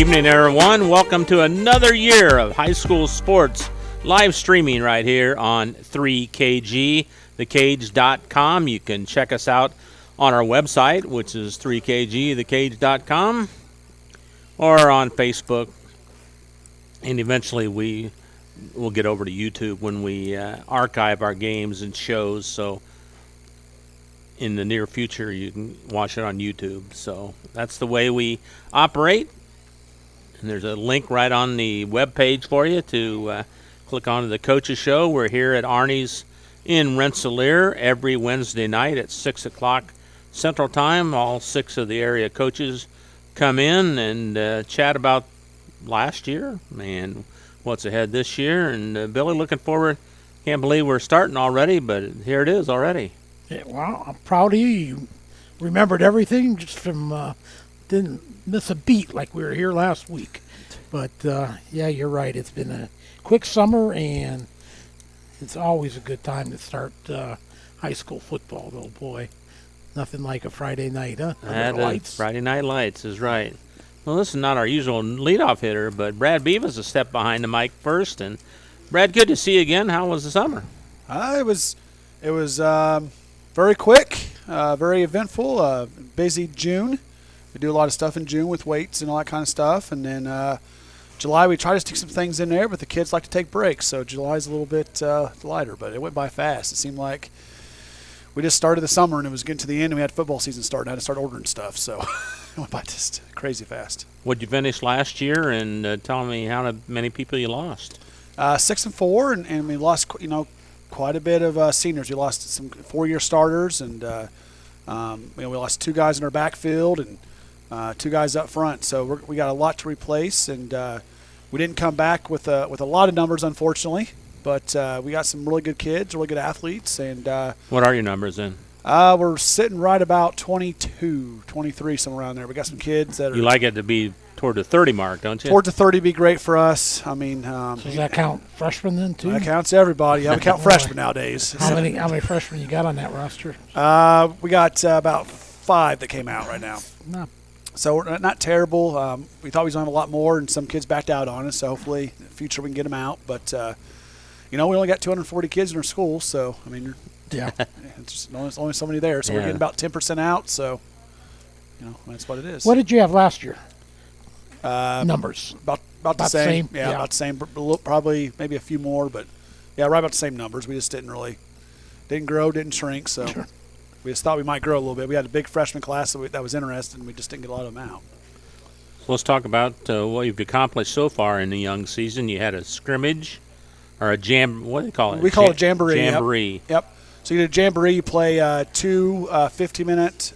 evening, everyone. Welcome to another year of high school sports live streaming right here on 3Kg, thekage.com. You can check us out on our website, which is 3Kg, thekage.com, or on Facebook. And eventually we will get over to YouTube when we archive our games and shows. So in the near future, you can watch it on YouTube. So that's the way we operate. And there's a link right on the webpage for you to click on to the Coaches Show. We're here at Arnie's in Rensselaer every Wednesday night at 6 o'clock Central Time. All 6 of the area coaches come in and chat about last year and what's ahead this year. And Billy, looking forward. Can't believe we're starting already, but here it is already. Yeah, well, I'm proud of you. You remembered everything just from didn't miss a beat like we were here last week. But, yeah, you're right. It's been a quick summer, and it's always a good time to start high school football, though, boy. Nothing like a Friday night, huh? Lights. Friday Night Lights is right. Well, this is not our usual leadoff hitter, but Brad Beavis a step behind the mic first. And, Brad, good to see you again. How was the summer? It was very quick, very eventful, busy June. We do a lot of stuff in June with weights and all that kind of stuff. And then July we try to stick some things in there, but the kids like to take breaks. So July's a little bit lighter, but it went by fast. It seemed like we just started the summer and it was getting to the end and we had football season starting. I had to start ordering stuff. So it went by just crazy fast. What'd you finish last year? And tell me how many people you lost. 6-4, and we lost, quite a bit of seniors. We lost some 4-year starters, and we lost 2 guys in our backfield and 2 guys up front. So we got a lot to replace, and we didn't come back with a lot of numbers, unfortunately. But we got some really good kids, really good athletes. And what are your numbers then? We're sitting right about 22, 23, somewhere around there. We got some kids that are. You like it to be toward the 30 mark, don't you? Toward the 30 be great for us. I mean, so does that count freshmen then too? That counts everybody. Yeah, we count freshmen nowadays. How many freshmen you got on that roster? We got about 5 that came out right now. No. So we're not terrible. We thought we was on a lot more, and some kids backed out on us. So hopefully, in the future we can get them out. But we only got 240 kids in our school, so I mean, it's only so many there. So we're getting about 10% out. So that's what it is. What did you have last year? Numbers about the same. Yeah, about the same. Probably maybe a few more, but yeah, right about the same numbers. We just didn't grow, didn't shrink. So sure. We just thought we might grow a little bit. We had a big freshman class that was interested, and we just didn't get a lot of them out. So let's talk about what you've accomplished so far in the young season. You had a scrimmage or a jam. What do you call it? We call it jamboree. Jamboree. Yep. So you do a jamboree. You play 2 50-minute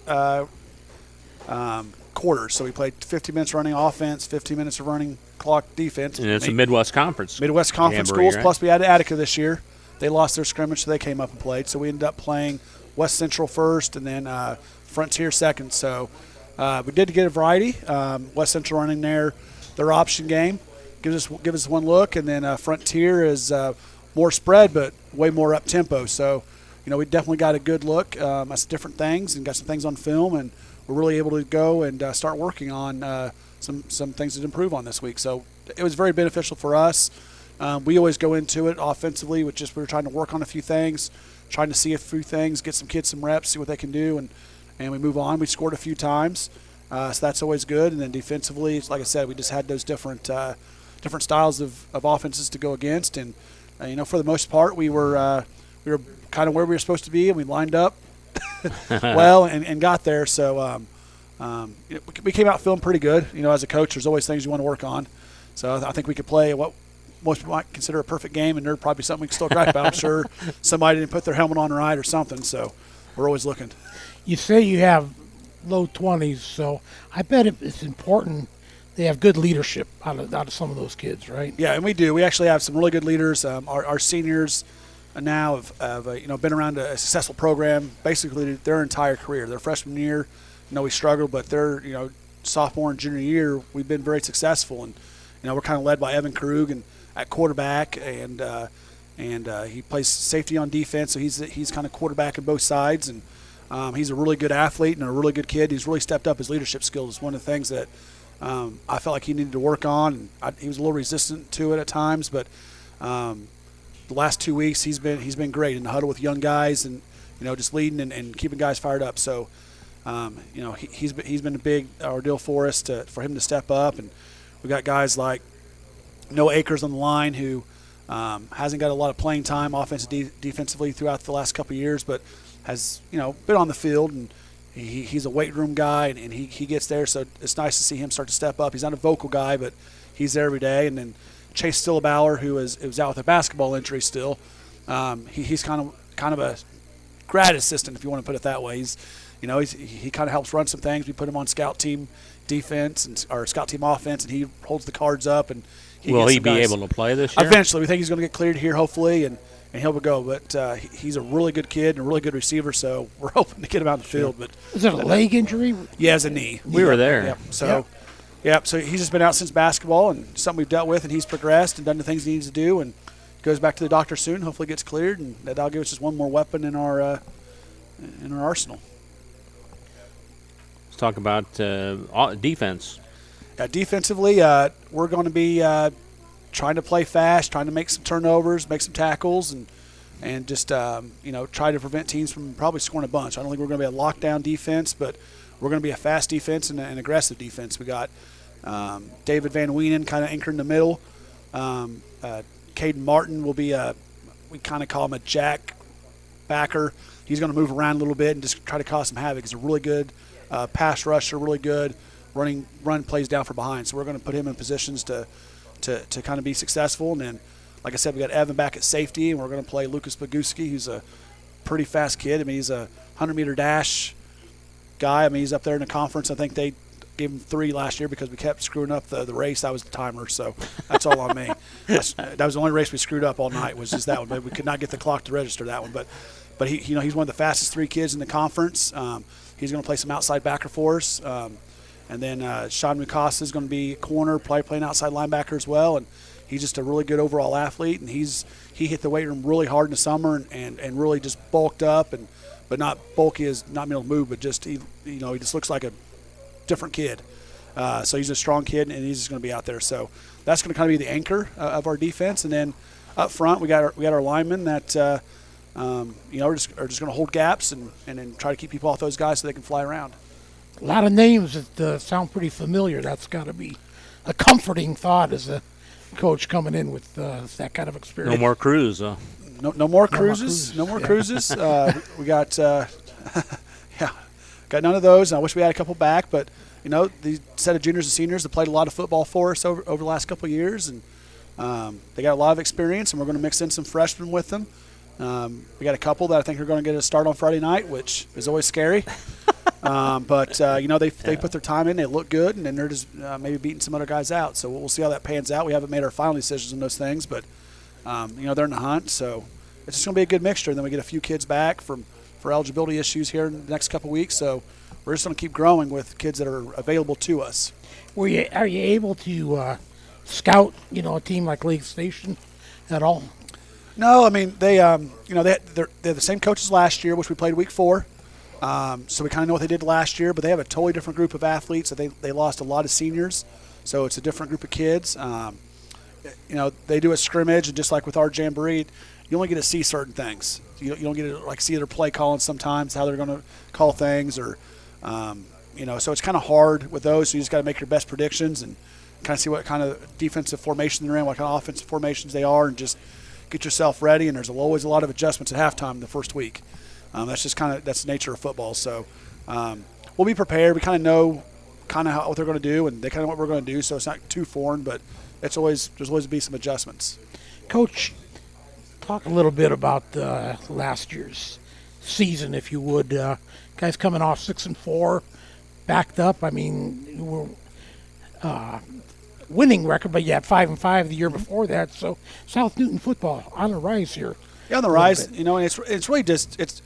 quarters. So we played 50 minutes running offense, 15 minutes of running clock defense. And it's a Midwest Conference. Midwest Conference jamboree, schools. right? Plus we had Attica this year. They lost their scrimmage, so they came up and played. So we ended up playing West Central first and then Frontier second. So we did get a variety. West Central running their option game. Give us one look. And then Frontier is more spread but way more up-tempo. So, we definitely got a good look at some different things and got some things on film, and we're really able to go and start working on some things to improve on this week. So it was very beneficial for us. We always go into it offensively with we were trying to work on a few things, trying to see a few things, get some kids some reps, see what they can do, and we move on. We scored a few times, so that's always good. And then defensively, like I said, we just had those different styles of offenses to go against. And, for the most part, we were kind of where we were supposed to be, and we lined up well and got there. So we came out feeling pretty good. As a coach, there's always things you want to work on. So I think we could play what most people might consider a perfect game, and there's probably something we can still gripe about. I'm sure somebody didn't put their helmet on right or something. So we're always looking. You say you have low 20s, so I bet it's important they have good leadership out of some of those kids, right? Yeah, and we do. We actually have some really good leaders. Our seniors now have been around a successful program basically their entire career. Their freshman year, we struggled, but their sophomore and junior year we've been very successful, and we're kind of led by Evan Krug and at quarterback, and he plays safety on defense, so he's kind of quarterback on both sides, and he's a really good athlete and a really good kid. He's really stepped up his leadership skills. It's one of the things that I felt like he needed to work on. He was a little resistant to it at times, but the last 2 weeks he's been great in the huddle with young guys and just leading and keeping guys fired up. So he's been a big ordeal for us for him to step up, and we got guys like Noah Akers on the line who hasn't got a lot of playing time offensively, defensively throughout the last couple of years, but has been on the field, and he's a weight room guy, and he gets there. So it's nice to see him start to step up. He's not a vocal guy, but he's there every day. And then Chase Stillabauer, who was out with a basketball injury still, he's kind of a grad assistant, if you want to put it that way. He kind of helps run some things. We put him on scout team defense or scout team offense, and he holds the cards up. And will he be able to play this year? Eventually, we think he's going to get cleared here, hopefully, and he'll go. But he's a really good kid and a really good receiver, so we're hoping to get him out in the field. But is it a leg injury? Yeah, it's a knee. We were there. Yep. So he's just been out since basketball, and something we've dealt with, and he's progressed and done the things he needs to do, and goes back to the doctor soon. Hopefully, gets cleared, and that'll give us just one more weapon in our arsenal. Let's talk about defense. Defensively, we're going to be trying to play fast, trying to make some turnovers, make some tackles, and just try to prevent teams from probably scoring a bunch. I don't think we're going to be a lockdown defense, but we're going to be a fast defense and an aggressive defense. We got David Van Weenen kind of anchored in the middle. Caden Martin will be we kind of call him a jack backer. He's going to move around a little bit and just try to cause some havoc. He's a really good pass rusher, really good run plays down from behind. So we're going to put him in positions to kind of be successful. And then, like I said, we got Evan back at safety, and we're going to play Lucas Boguski, who's a pretty fast kid. I mean, he's a 100-meter dash guy. I mean, he's up there in the conference. I think they gave him 3 last year because we kept screwing up the race. I was the timer, so that's all on me. That was the only race we screwed up all night, was just that one. But we could not get the clock to register that one. But he, he's one of the fastest 3 kids in the conference. He's going to play some outside backer for us. And then Sean Mukasa is going to be a corner, probably playing outside linebacker as well. And he's just a really good overall athlete. And he hit the weight room really hard in the summer and really just bulked up, but not bulky as not being able to move, but just he just looks like a different kid. So he's a strong kid, and he's just going to be out there. So that's going to kind of be the anchor of our defense. And then up front, we got our linemen that are just going to hold gaps and then try to keep people off those guys so they can fly around. A lot of names that sound pretty familiar. That's got to be a comforting thought as a coach coming in with that kind of experience. No more Cruz. No more cruises. No more cruises. We got got none of those. I wish we had a couple back, but the set of juniors and seniors that played a lot of football for us over the last couple of years, and they got a lot of experience, and we're going to mix in some freshmen with them. We got a couple that I think are going to get a start on Friday night, which is always scary. But they put their time in. They look good, and then they're just maybe beating some other guys out. So we'll see how that pans out. We haven't made our final decisions on those things, but they're in the hunt. So it's just going to be a good mixture. And then we get a few kids back for eligibility issues here in the next couple of weeks. So we're just going to keep growing with kids that are available to us. Are you able to scout a team like Lake Station at all? No, I mean they're the same coaches last year, which we played week 4. So we kind of know what they did last year, but they have a totally different group of athletes. So they lost a lot of seniors, so it's a different group of kids. They do a scrimmage, and just like with our jamboree, you only get to see certain things. You don't get to see their play calling sometimes, how they're going to call things, or so it's kind of hard with those. So you just got to make your best predictions and kind of see what kind of defensive formation they're in, what kind of offensive formations they are, and just get yourself ready. And there's always a lot of adjustments at halftime the first week. That's just that's the nature of football. So we'll be prepared. We kind of know what they're going to do, and they kind of know what we're going to do. So it's not too foreign, but there's always be some adjustments. Coach, talk a little bit about last year's season, if you would. Guys coming off 6-4, backed up. I mean, you were winning record, but you had 5-5 the year before that. So South Newton football on the rise here. Yeah, on the rise. And it's really just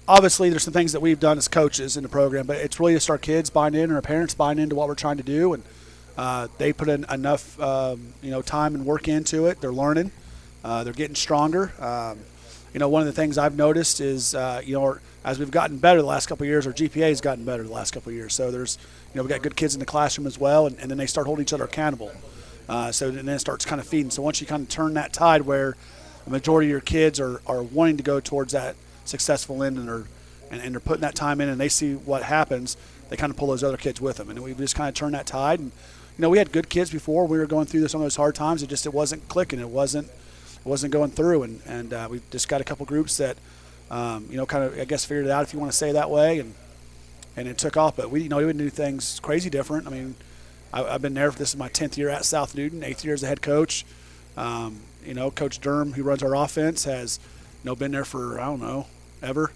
obviously there's some things that we've done as coaches in the program, but it's really just our kids buying in and our parents buying into what we're trying to do, and they put in enough time and work into it. They're learning, they're getting stronger, one of the things I've noticed is, as we've gotten better the last couple of years, our GPA has gotten better the last couple of years. So there's, we've got good kids in the classroom as well, and then they start holding each other accountable. So then it starts kind of feeding. So once you kind of turn that tide where the majority of your kids are wanting to go towards that successful end and they're putting that time in and they see what happens, they kind of pull those other kids with them. And we've just kind of turned that tide. And, we had good kids before. We were going through some of those hard times. It wasn't clicking. It wasn't going through. And we've just got a couple groups that, kind of, I guess, figured it out, if you want to say that way. And it took off. But we didn't do things crazy different. I mean, I've been there. This is my 10th year at South Newton, 8th year as a head coach. Coach Durham, who runs our offense, has, been there for, I don't know, ever.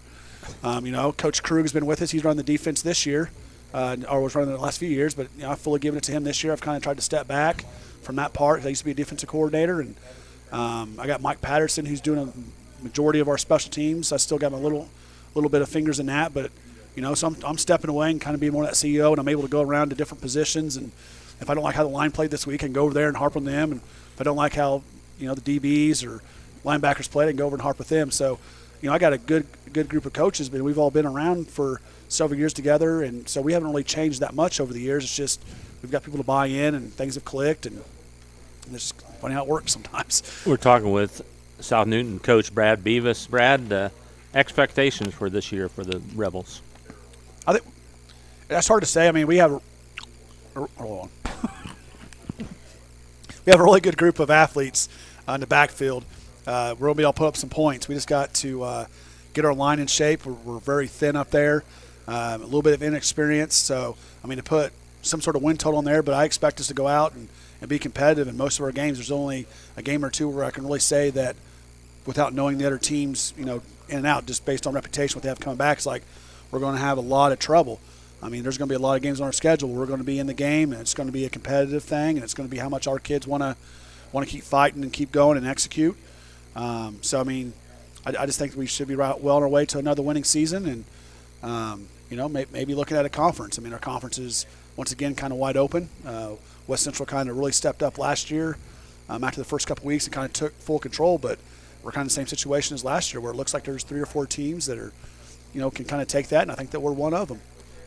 Coach Krug's been with us. He's run the defense this year, or was running the last few years. But, I've fully given it to him this year. I've kind of tried to step back from that part. I used to be a defensive coordinator. And I got Mike Patterson, who's doing a majority of our special teams. I still got my little bit of fingers in that. But, so I'm stepping away and kind of being more of that CEO, and I'm able to go around to different positions. And if I don't like how the line played this week, I can go over there and harp on them. And if I don't like how, the DBs or linebackers played, I can go over and harp with them. So, I got a good group of coaches, but we've all been around for several years together, and so we haven't really changed that much over the years. It's just we've got people to buy in, and things have clicked, and it's just funny how it works sometimes. We're talking with South Newton coach Brad Beavis. Brad, expectations for this year for the Rebels? I think that's hard to say. I mean, we have hold on. We have a really good group of athletes in the backfield. We're going to be able to put up some points. We just got to get our line in shape. We're very thin up there, a little bit of inexperience. So, to put some sort of win total in there, but I expect us to go out and be competitive. In most of our games, there's only a game or two where I can really say that without knowing the other teams, in and out, just based on reputation, what they have coming back, it's like we're going to have a lot of trouble. There's going to be a lot of games on our schedule. We're going to be in the game, and it's going to be a competitive thing, and it's going to be how much our kids want to keep fighting and keep going and execute. I just think we should be well on our way to another winning season, and maybe looking at a conference. Our conference is once again kind of wide open. West Central kind of really stepped up last year after the first couple weeks and kind of took full control, but we're kind of the same situation as last year, where it looks like there's 3 or 4 teams that are, can kind of take that, and I think that we're one of them.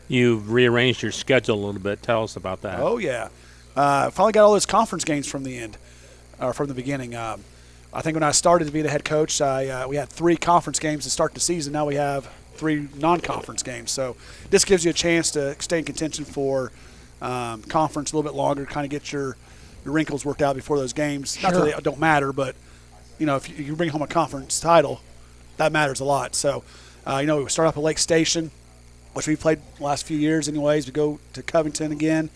You've rearranged your schedule a little bit. Tell us about that. Oh, yeah. Finally got all those conference games from the beginning. I think when I started to be the head coach, we had 3 conference games to start the season. Now we have 3 non-conference games. So this gives you a chance to stay in contention for conference a little bit longer, kind of get your wrinkles worked out before those games. Sure. Not that they don't matter, but, if you bring home a conference title, that matters a lot. So, we start up at Lake Station, which we played the last few years anyways. We go to Covington again,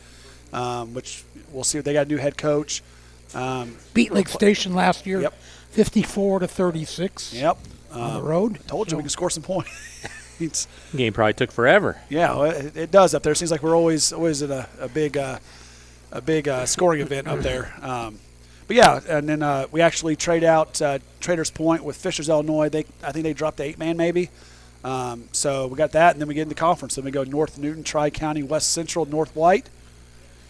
which we'll see if they got a new head coach. Beat Lake Station last year, Yep. 54-36. Yep. On the road. Told you we can score some points. Game probably took forever. Yeah, it does up there. It seems like we're always at a big scoring event up there. But yeah, and then we actually trade out Traders Point with Fishers, Illinois. I think they dropped the 8-man maybe. So we got that, and then we get into conference. Then we go North Newton, Tri-County, West Central, North White.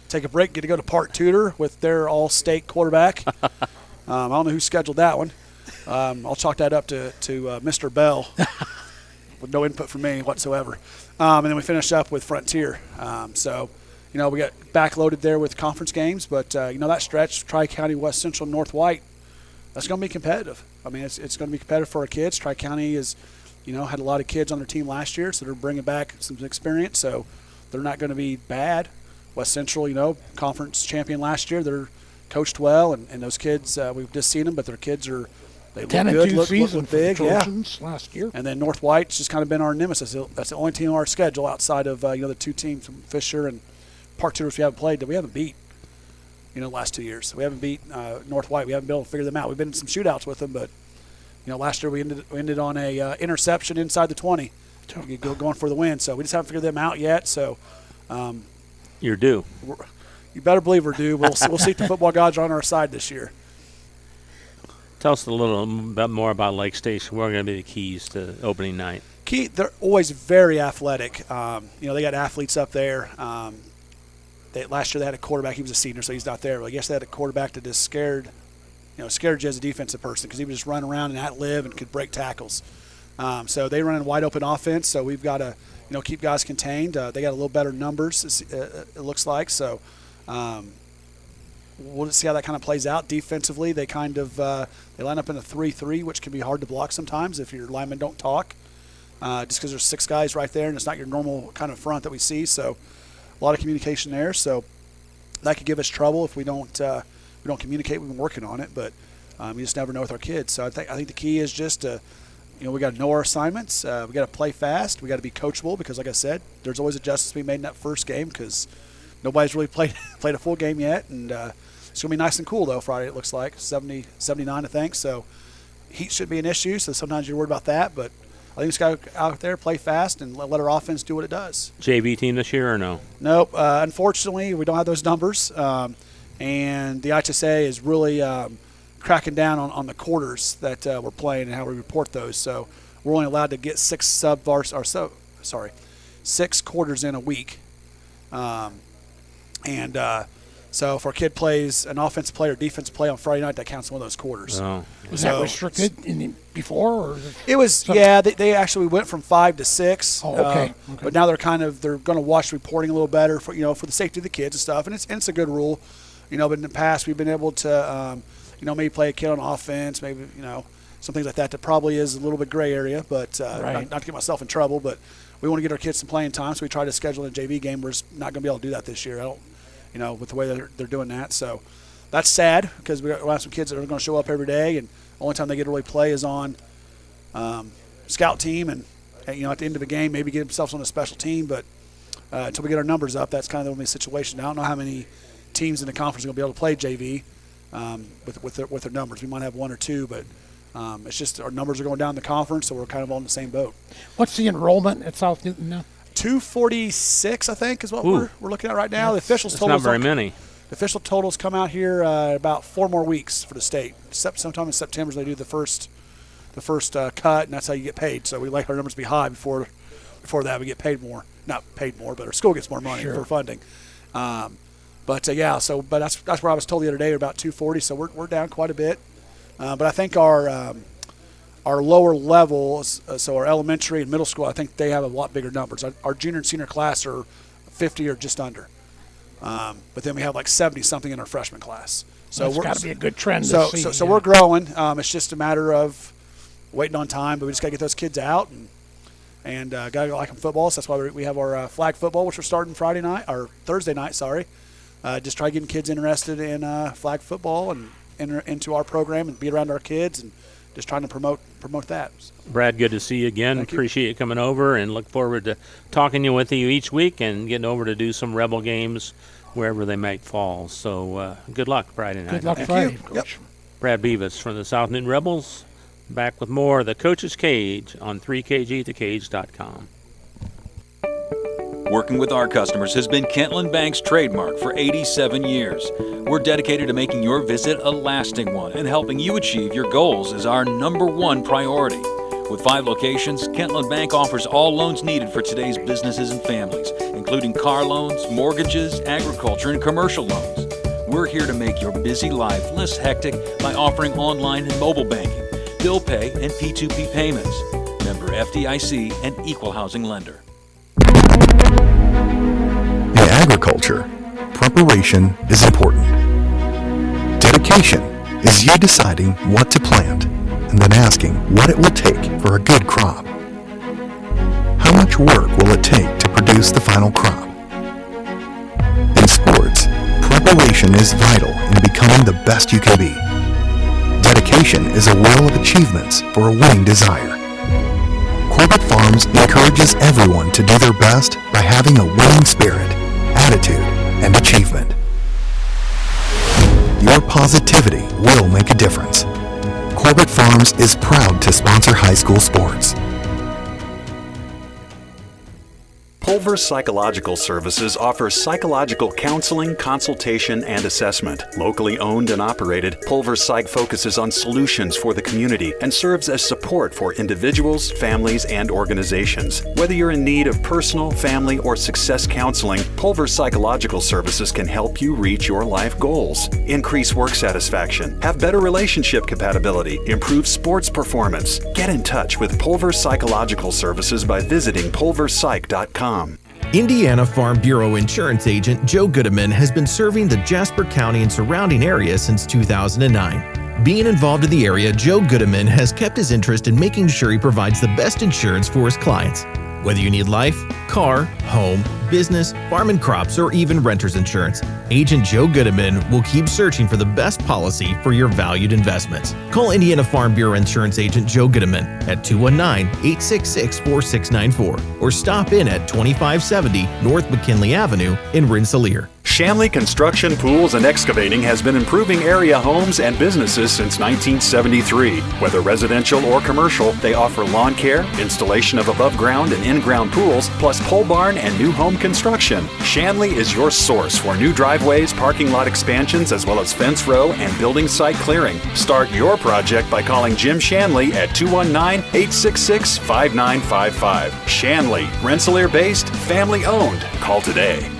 Take a break, get to go to Park Tudor with their all-state quarterback. I don't know who scheduled that one. I'll chalk that up to Mr. Bell with no input from me whatsoever. And then we finish up with Frontier. We got backloaded there with conference games, but, that stretch, Tri-County, West Central, North White, that's going to be competitive. It's going to be competitive for our kids. Tri-County is, had a lot of kids on their team last year, so they're bringing back some experience, so they're not going to be bad. West Central, conference champion last year. They're coached well, and those kids, we've just seen them, but their kids are – they look good, look big. Trojans last year. And then North White's just kind of been our nemesis. That's the only team on our schedule outside of, the 2 teams from Fisher and Park Tudor we haven't played that we haven't beat, the last 2 years. We haven't beat North White. We haven't been able to figure them out. We've been in some shootouts with them, but, last year we ended on a interception inside the 20, going for the win. So we just haven't figured them out yet. So you're due. You better believe we're due. We'll see if the football gods are on our side this year. Tell us a little bit more about Lake Station. What are going to be the keys to opening night? They're always very athletic. They got athletes up there. Last year they had a quarterback. He was a senior, so he's not there. But I guess they had a quarterback that just scared scared you as a defensive person because he would just run around and at-lib and could break tackles. So they run in wide open offense, so we've got to keep guys contained. They got a little better numbers, it looks like. So we'll just see how that kind of plays out. Defensively, they kind of they line up in a 3-3, which can be hard to block sometimes if your linemen don't talk, just because there's 6 guys right there, and it's not your normal kind of front that we see. So a lot of communication there. So that could give us trouble if we don't communicate. We've been working on it, but you just never know with our kids. So I think the key is just to, we got to know our assignments. We got to play fast. We got to be coachable because, like I said, there's always adjustments to be made in that first game because nobody's really played a full game yet. And it's going to be nice and cool, though, Friday, it looks like. 70, 79, I think. So heat should be an issue, so sometimes you're worried about that. But I think it's got to go out there, play fast, and let our offense do what it does. JV team this year or no? Nope. Unfortunately, we don't have those numbers. And the IHSA is really cracking down on the quarters that we're playing and how we report those. So we're only allowed to get 6 quarters in a week. So if our kid plays an offensive play or defensive play on Friday night, that counts one of those quarters. Oh. Was that restricted before? Or it was, yeah. They actually went from 5 to 6. Oh, okay. But now they're going to watch reporting a little better for the safety of the kids and stuff. And it's a good rule, But in the past, we've been able to, maybe play a kid on offense, maybe some things like that. That probably is a little bit gray area, but right. not to get myself in trouble. But we want to get our kids some playing time, so we try to schedule a JV game. We're just not going to be able to do that this year. I don't. With the way they're doing that. So that's sad because we have some kids that are going to show up every day, and the only time they get to really play is on scout team and at the end of the game, maybe get themselves on a special team. But until we get our numbers up, that's kind of the only situation. I don't know how many teams in the conference are going to be able to play JV with their numbers. We might have 1 or 2, but it's just our numbers are going down in the conference, so we're kind of on the same boat. What's the enrollment at South Newton now? 246, I think, is what we're looking at right now. The officials totals. Not very many. The official totals come out here about 4 more weeks for the state. Sometime in September they do the first cut, and that's how you get paid. So we like our numbers to be high before that we get paid more. Not paid more, but our school gets more money for funding. But that's where I was told the other day, about 240. So we're down quite a bit. But I think our lower levels, so our elementary and middle school, I think they have a lot bigger numbers. Our junior and senior class are 50 or just under. But then we have like 70-something in our freshman class. So it's got to be a good trend so, to see. So we're growing. It's just a matter of waiting on time, but we just got to get those kids out and got to like them football. So that's why we have our flag football, which we're starting Thursday night, just try getting kids interested in flag football and into our program and be around our kids and just trying to promote that. Brad, good to see you again. Appreciate you coming over and look forward to talking with you each week and getting over to do some Rebel games wherever they might fall. So good luck Friday night. Good luck Friday, Coach. Yep. Brad Beavis from the South Newton Rebels. Back with more of the Coach's Cage on 3kgthecage.com. Working with our customers has been Kentland Bank's trademark for 87 years. We're dedicated to making your visit a lasting one, and helping you achieve your goals is our #1 priority. With 5 locations, Kentland Bank offers all loans needed for today's businesses and families, including car loans, mortgages, agriculture, and commercial loans. We're here to make your busy life less hectic by offering online and mobile banking, bill pay, and P2P payments. Member FDIC and equal housing lender. In agriculture, preparation is important. Dedication is you deciding what to plant and then asking what it will take for a good crop. How much work will it take to produce the final crop? In sports, preparation is vital in becoming the best you can be. Dedication is a well of achievements for a winning desire. Corbett Farms encourages everyone to do their best by having a winning spirit, attitude, and achievement. Your positivity will make a difference. Corbett Farms is proud to sponsor high school sports. Pulver's Psychological Services offers psychological counseling, consultation, and assessment. Locally owned and operated, Pulver's Psych focuses on solutions for the community and serves as support for individuals, families, and organizations. Whether you're in need of personal, family, or success counseling, Pulver's Psychological Services can help you reach your life goals, increase work satisfaction, have better relationship compatibility, improve sports performance. Get in touch with Pulver's Psychological Services by visiting pulverpsych.com. Indiana Farm Bureau Insurance Agent Joe Goodeman has been serving the Jasper County and surrounding area since 2009. Being involved in the area, Joe Goodeman has kept his interest in making sure he provides the best insurance for his clients. Whether you need life, car, home, business, farm and crops, or even renter's insurance, Agent Joe Goodeman will keep searching for the best policy for your valued investments. Call Indiana Farm Bureau Insurance Agent Joe Goodeman at 219-866-4694 or stop in at 2570 North McKinley Avenue in Rensselaer. Shanley Construction, Pools, and Excavating has been improving area homes and businesses since 1973. Whether residential or commercial, they offer lawn care, installation of above-ground and in-ground pools, plus pole barn and new home construction. Shanley is your source for new driveways, parking lot expansions, as well as fence row and building site clearing. Start your project by calling Jim Shanley at 219-866-5955. Shanley, Rensselaer-based, family-owned. Call today.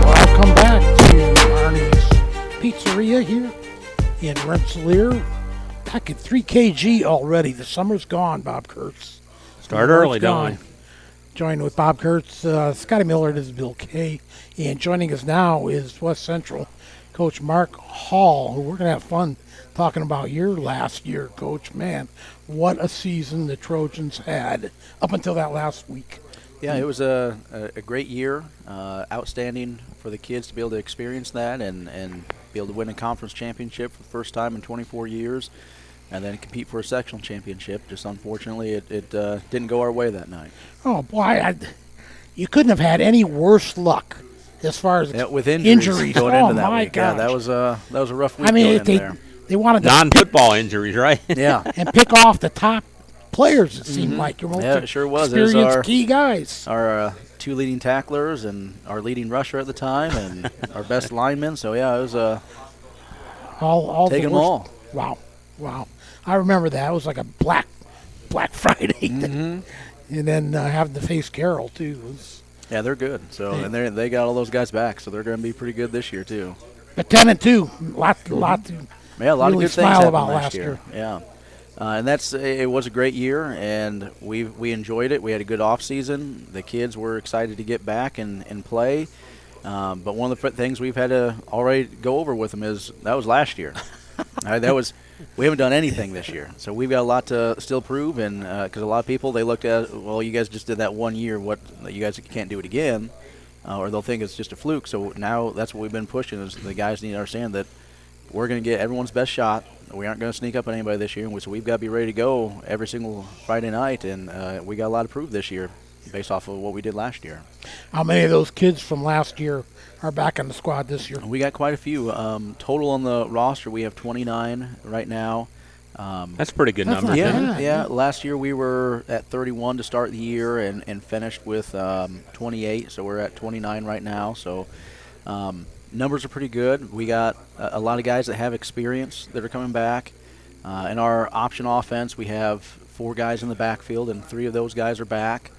Welcome back to Arnie's Pizzeria here in Rensselaer. Back at 3KG already. The summer's gone, Bob Kurtz. Start early, don't we? Joined with Bob Kurtz, Scotty Miller, this is Bill Kay. And joining us now is West Central Coach Mark Hall, who we're going to have fun talking about your last year, Coach. Man, what a season the Trojans had up until that last week. Yeah, it was a great year, outstanding for the kids to be able to experience that and be able to win a conference championship for the first time in 24 years and then compete for a sectional championship. Just unfortunately, it didn't go our way that night. Oh, boy, you couldn't have had any worse luck as far as with injuries going into that my week. gosh. Yeah, that was a rough week. I mean, going in there. they wanted to Non-football injuries, right? Yeah. and pick off the top players, it seemed like. Your most Yeah, it sure was. It was experienced key guys. Our two leading tacklers and our leading rusher at the time and our best lineman. So, yeah, it was all taking the them all. Wow. I remember that. It was like a Black Friday. And then having to face Carroll, too. Yeah, they're good. So and they got all those guys back, so they're going to be pretty good this year too. But 10-2, lot to Yeah, a lot really of good things smile happened about last year. Yeah, and it was a great year, and we enjoyed it. We had a good off season. The kids were excited to get back and play. But one of the things we've had to already go over with them is that was last year. We haven't done anything this year, so we've got a lot to still prove. And because a lot of people, they looked at, well, you guys just did that 1 year. What, you guys can't do it again, or they'll think it's just a fluke. So now that's what we've been pushing is the guys need to understand that we're going to get everyone's best shot. We aren't going to sneak up on anybody this year, so we've got to be ready to go every single Friday night. And we got a lot to prove this year based off of what we did last year. How many of those kids from last year are back on the squad this year? We got quite a few. Total on the roster, we have 29 right now. That's a pretty good That's number. not too. bad. Yeah. Last year we were at 31 to start the year and finished with 28, so we're at 29 right now. So numbers are pretty good. We got a lot of guys that have experience that are coming back. In our option offense, we have 4 guys in the backfield, and 3 of those guys are back.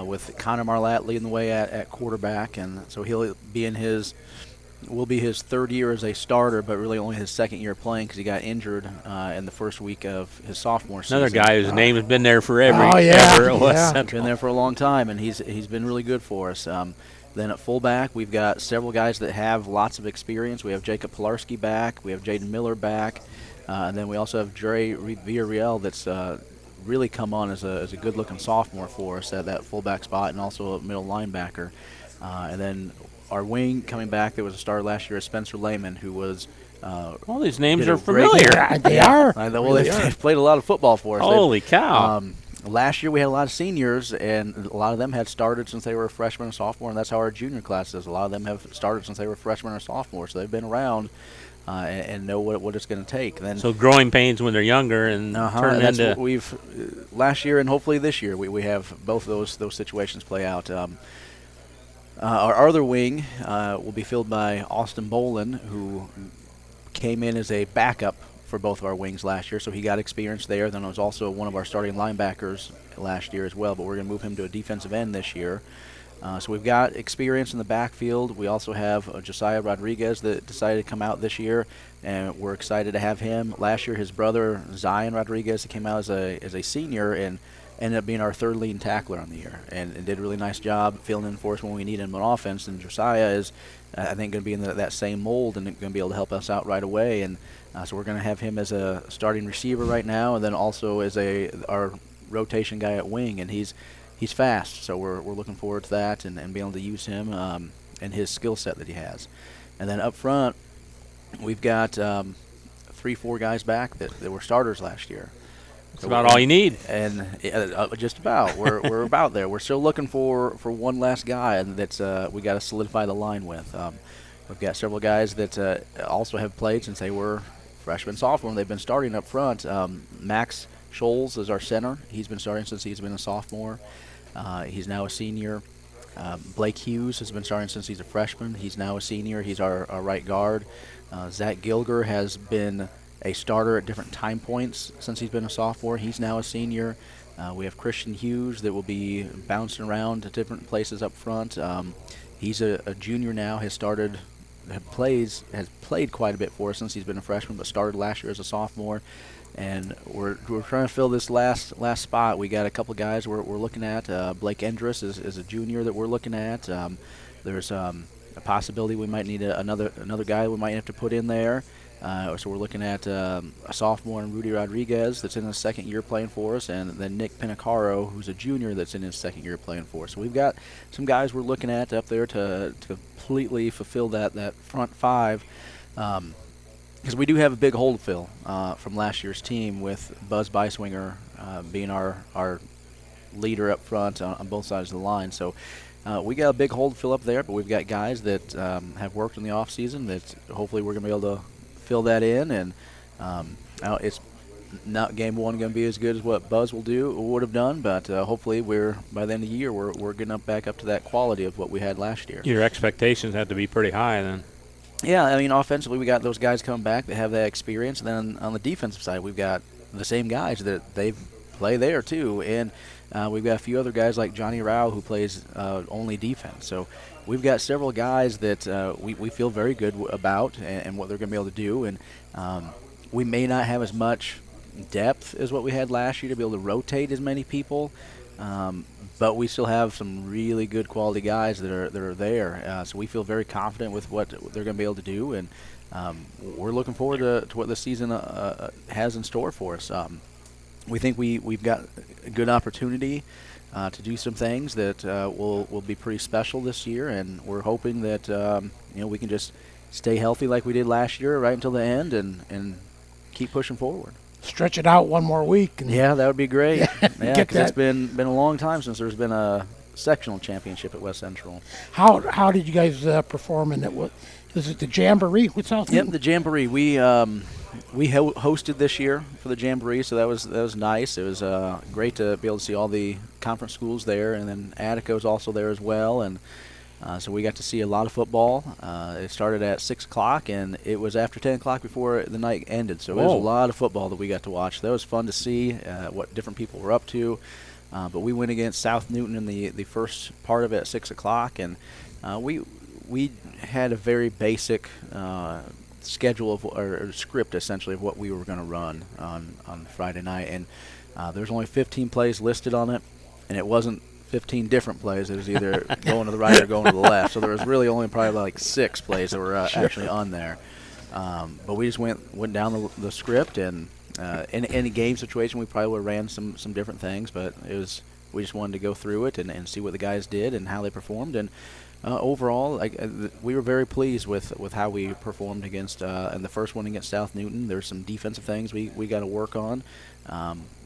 With Connor Marlatt leading the way at quarterback, and so will be his 3rd year as a starter, but really only his 2nd year playing because he got injured in the first week of his sophomore season. Another guy whose name has been there forever. Been there for a long time, and he's been really good for us. Then at fullback, we've got several guys that have lots of experience. We have Jacob Pilarski back. We have Jaden Miller back. And then we also have Dre Villarreal that's really come on as a good-looking sophomore for us at that fullback spot and also a middle linebacker. And then our wing coming back that was a starter last year is Spencer Lehman, who was all these names did a are great familiar. Yeah, they are. well, they've played a lot of football for us. Holy cow. last year we had a lot of seniors, and a lot of them had started since they were a freshman and sophomore, and that's how our junior class is. A lot of them have started since they were freshmen or sophomore, so they've been around and know what it's going to take. Then, so growing pains when they're younger and turn that's into what we've last year and hopefully this year we have both those situations play out. Our other wing will be filled by Austin Bolin, who came in as a backup for both of our wings last year, so he got experience there. Then was also one of our starting linebackers last year as well, but we're going to move him to a defensive end this year. So we've got experience in the backfield. We also have Josiah Rodriguez that decided to come out this year, and we're excited to have him. Last year, his brother Zion Rodriguez came out as a senior and ended up being our third leading tackler on the year, and did a really nice job filling in for us when we needed him on offense. And Josiah is, I think, going to be in that same mold and going to be able to help us out right away. And so we're going to have him as a starting receiver right now, and then also as our rotation guy at wing, and he's fast, so we're looking forward to that and being able to use him and his skill set that he has. And then up front, we've got 3-4 guys back that were starters last year. That's about all you need. And just about. We're about there. We're still looking for one last guy, and that's we got to solidify the line with. We've got several guys that also have played since they were freshman, sophomore. They've been starting up front. Max Scholes is our center. He's been starting since he's been a sophomore. He's now a senior. Blake Hughes has been starting since he's a freshman. He's now a senior. He's our right guard. Zach Gilger has been a starter at different time points since he's been a sophomore. He's now a senior. We have Christian Hughes that will be bouncing around to different places up front. He's a junior now. Has played quite a bit for us since he's been a freshman, but started last year as a sophomore. And we're trying to fill this last spot. We got a couple guys we're looking at. Blake Endress is a junior that we're looking at. There's a possibility we might need another guy we might have to put in there. So we're looking at a sophomore and Rudy Rodriguez that's in his second year playing for us, and then Nick Pinacaro, who's a junior that's in his second year playing for us. So we've got some guys we're looking at up there to completely fulfill that front five. Because we do have a big hole to fill from last year's team, with Buzz Beiswinger being our leader up front on both sides of the line. So we got a big hole to fill up there, but we've got guys that have worked in the off season that hopefully we're going to be able to fill that in. And it's not game one going to be as good as what Buzz would have done, but hopefully by the end of the year we're getting back up to that quality of what we had last year. Your expectations have to be pretty high then. Yeah, I mean, offensively, we got those guys coming back that have that experience. And then on the defensive side, we've got the same guys that they play there, too. And we've got a few other guys like Johnny Rao who plays only defense. So we've got several guys that we feel very good about and what they're going to be able to do. And we may not have as much depth as what we had last year to be able to rotate as many people. But we still have some really good quality guys that are there. So we feel very confident with what they're going to be able to do, and we're looking forward to what this season has in store for us. We think we've got a good opportunity to do some things that will be pretty special this year, and we're hoping that we can just stay healthy like we did last year right until the end and keep pushing forward. Stretch it out one more week. And yeah, that would be great. Yeah, get because it's been a long time since there's been a sectional championship at West Central. How did you guys perform in it? Is it the Jamboree with South Yep, Newton? the Jamboree. We hosted this year for the Jamboree, so that was nice. It was great to be able to see all the conference schools there, and then Attico's also there as well, and so we got to see a lot of football. It started at 6 o'clock, and it was after 10 o'clock before the night ended. So it was a lot of football that we got to watch. That was fun to see what different people were up to. But we went against South Newton in the first part of it at 6 o'clock, and we had a very basic schedule or script, essentially, of what we were going to run on Friday night. And there's only 15 plays listed on it, and it wasn't 15 different plays. It was either going to the right or going to the left. So there was really only probably like 6 plays that were actually on there. But we just went down the script, and in any game situation, we probably would have ran some different things. But we just wanted to go through it and see what the guys did and how they performed. And Overall, we were very pleased with how we performed against in the first one against South Newton. There's some defensive things we got to work on.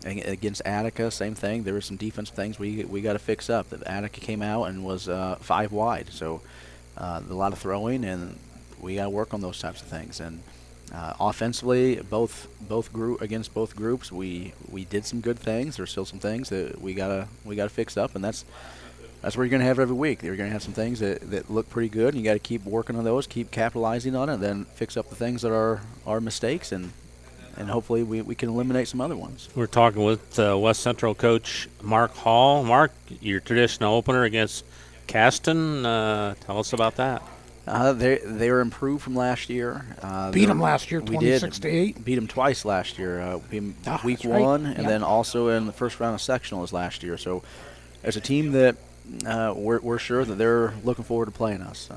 Against Attica, same thing. There were some defensive things we got to fix up. The Attica came out and was 5 wide, so a lot of throwing, and we got to work on those types of things. And offensively, both groups, we did some good things. There's still some things that we gotta fix up, and that's what you're going to have every week. You're going to have some things that look pretty good, and you got to keep working on those, keep capitalizing on it, and then fix up the things that are mistakes, and hopefully we can eliminate some other ones. We're talking with West Central coach Mark Hall. Mark, your traditional opener against Caston. Tell us about that. They were improved from last year. Beat them last year, 26-8. Beat them twice last year. Beat them week that's right. one, and then also in the first round of sectionals last year. So there's a team that we're sure that they're looking forward to playing us,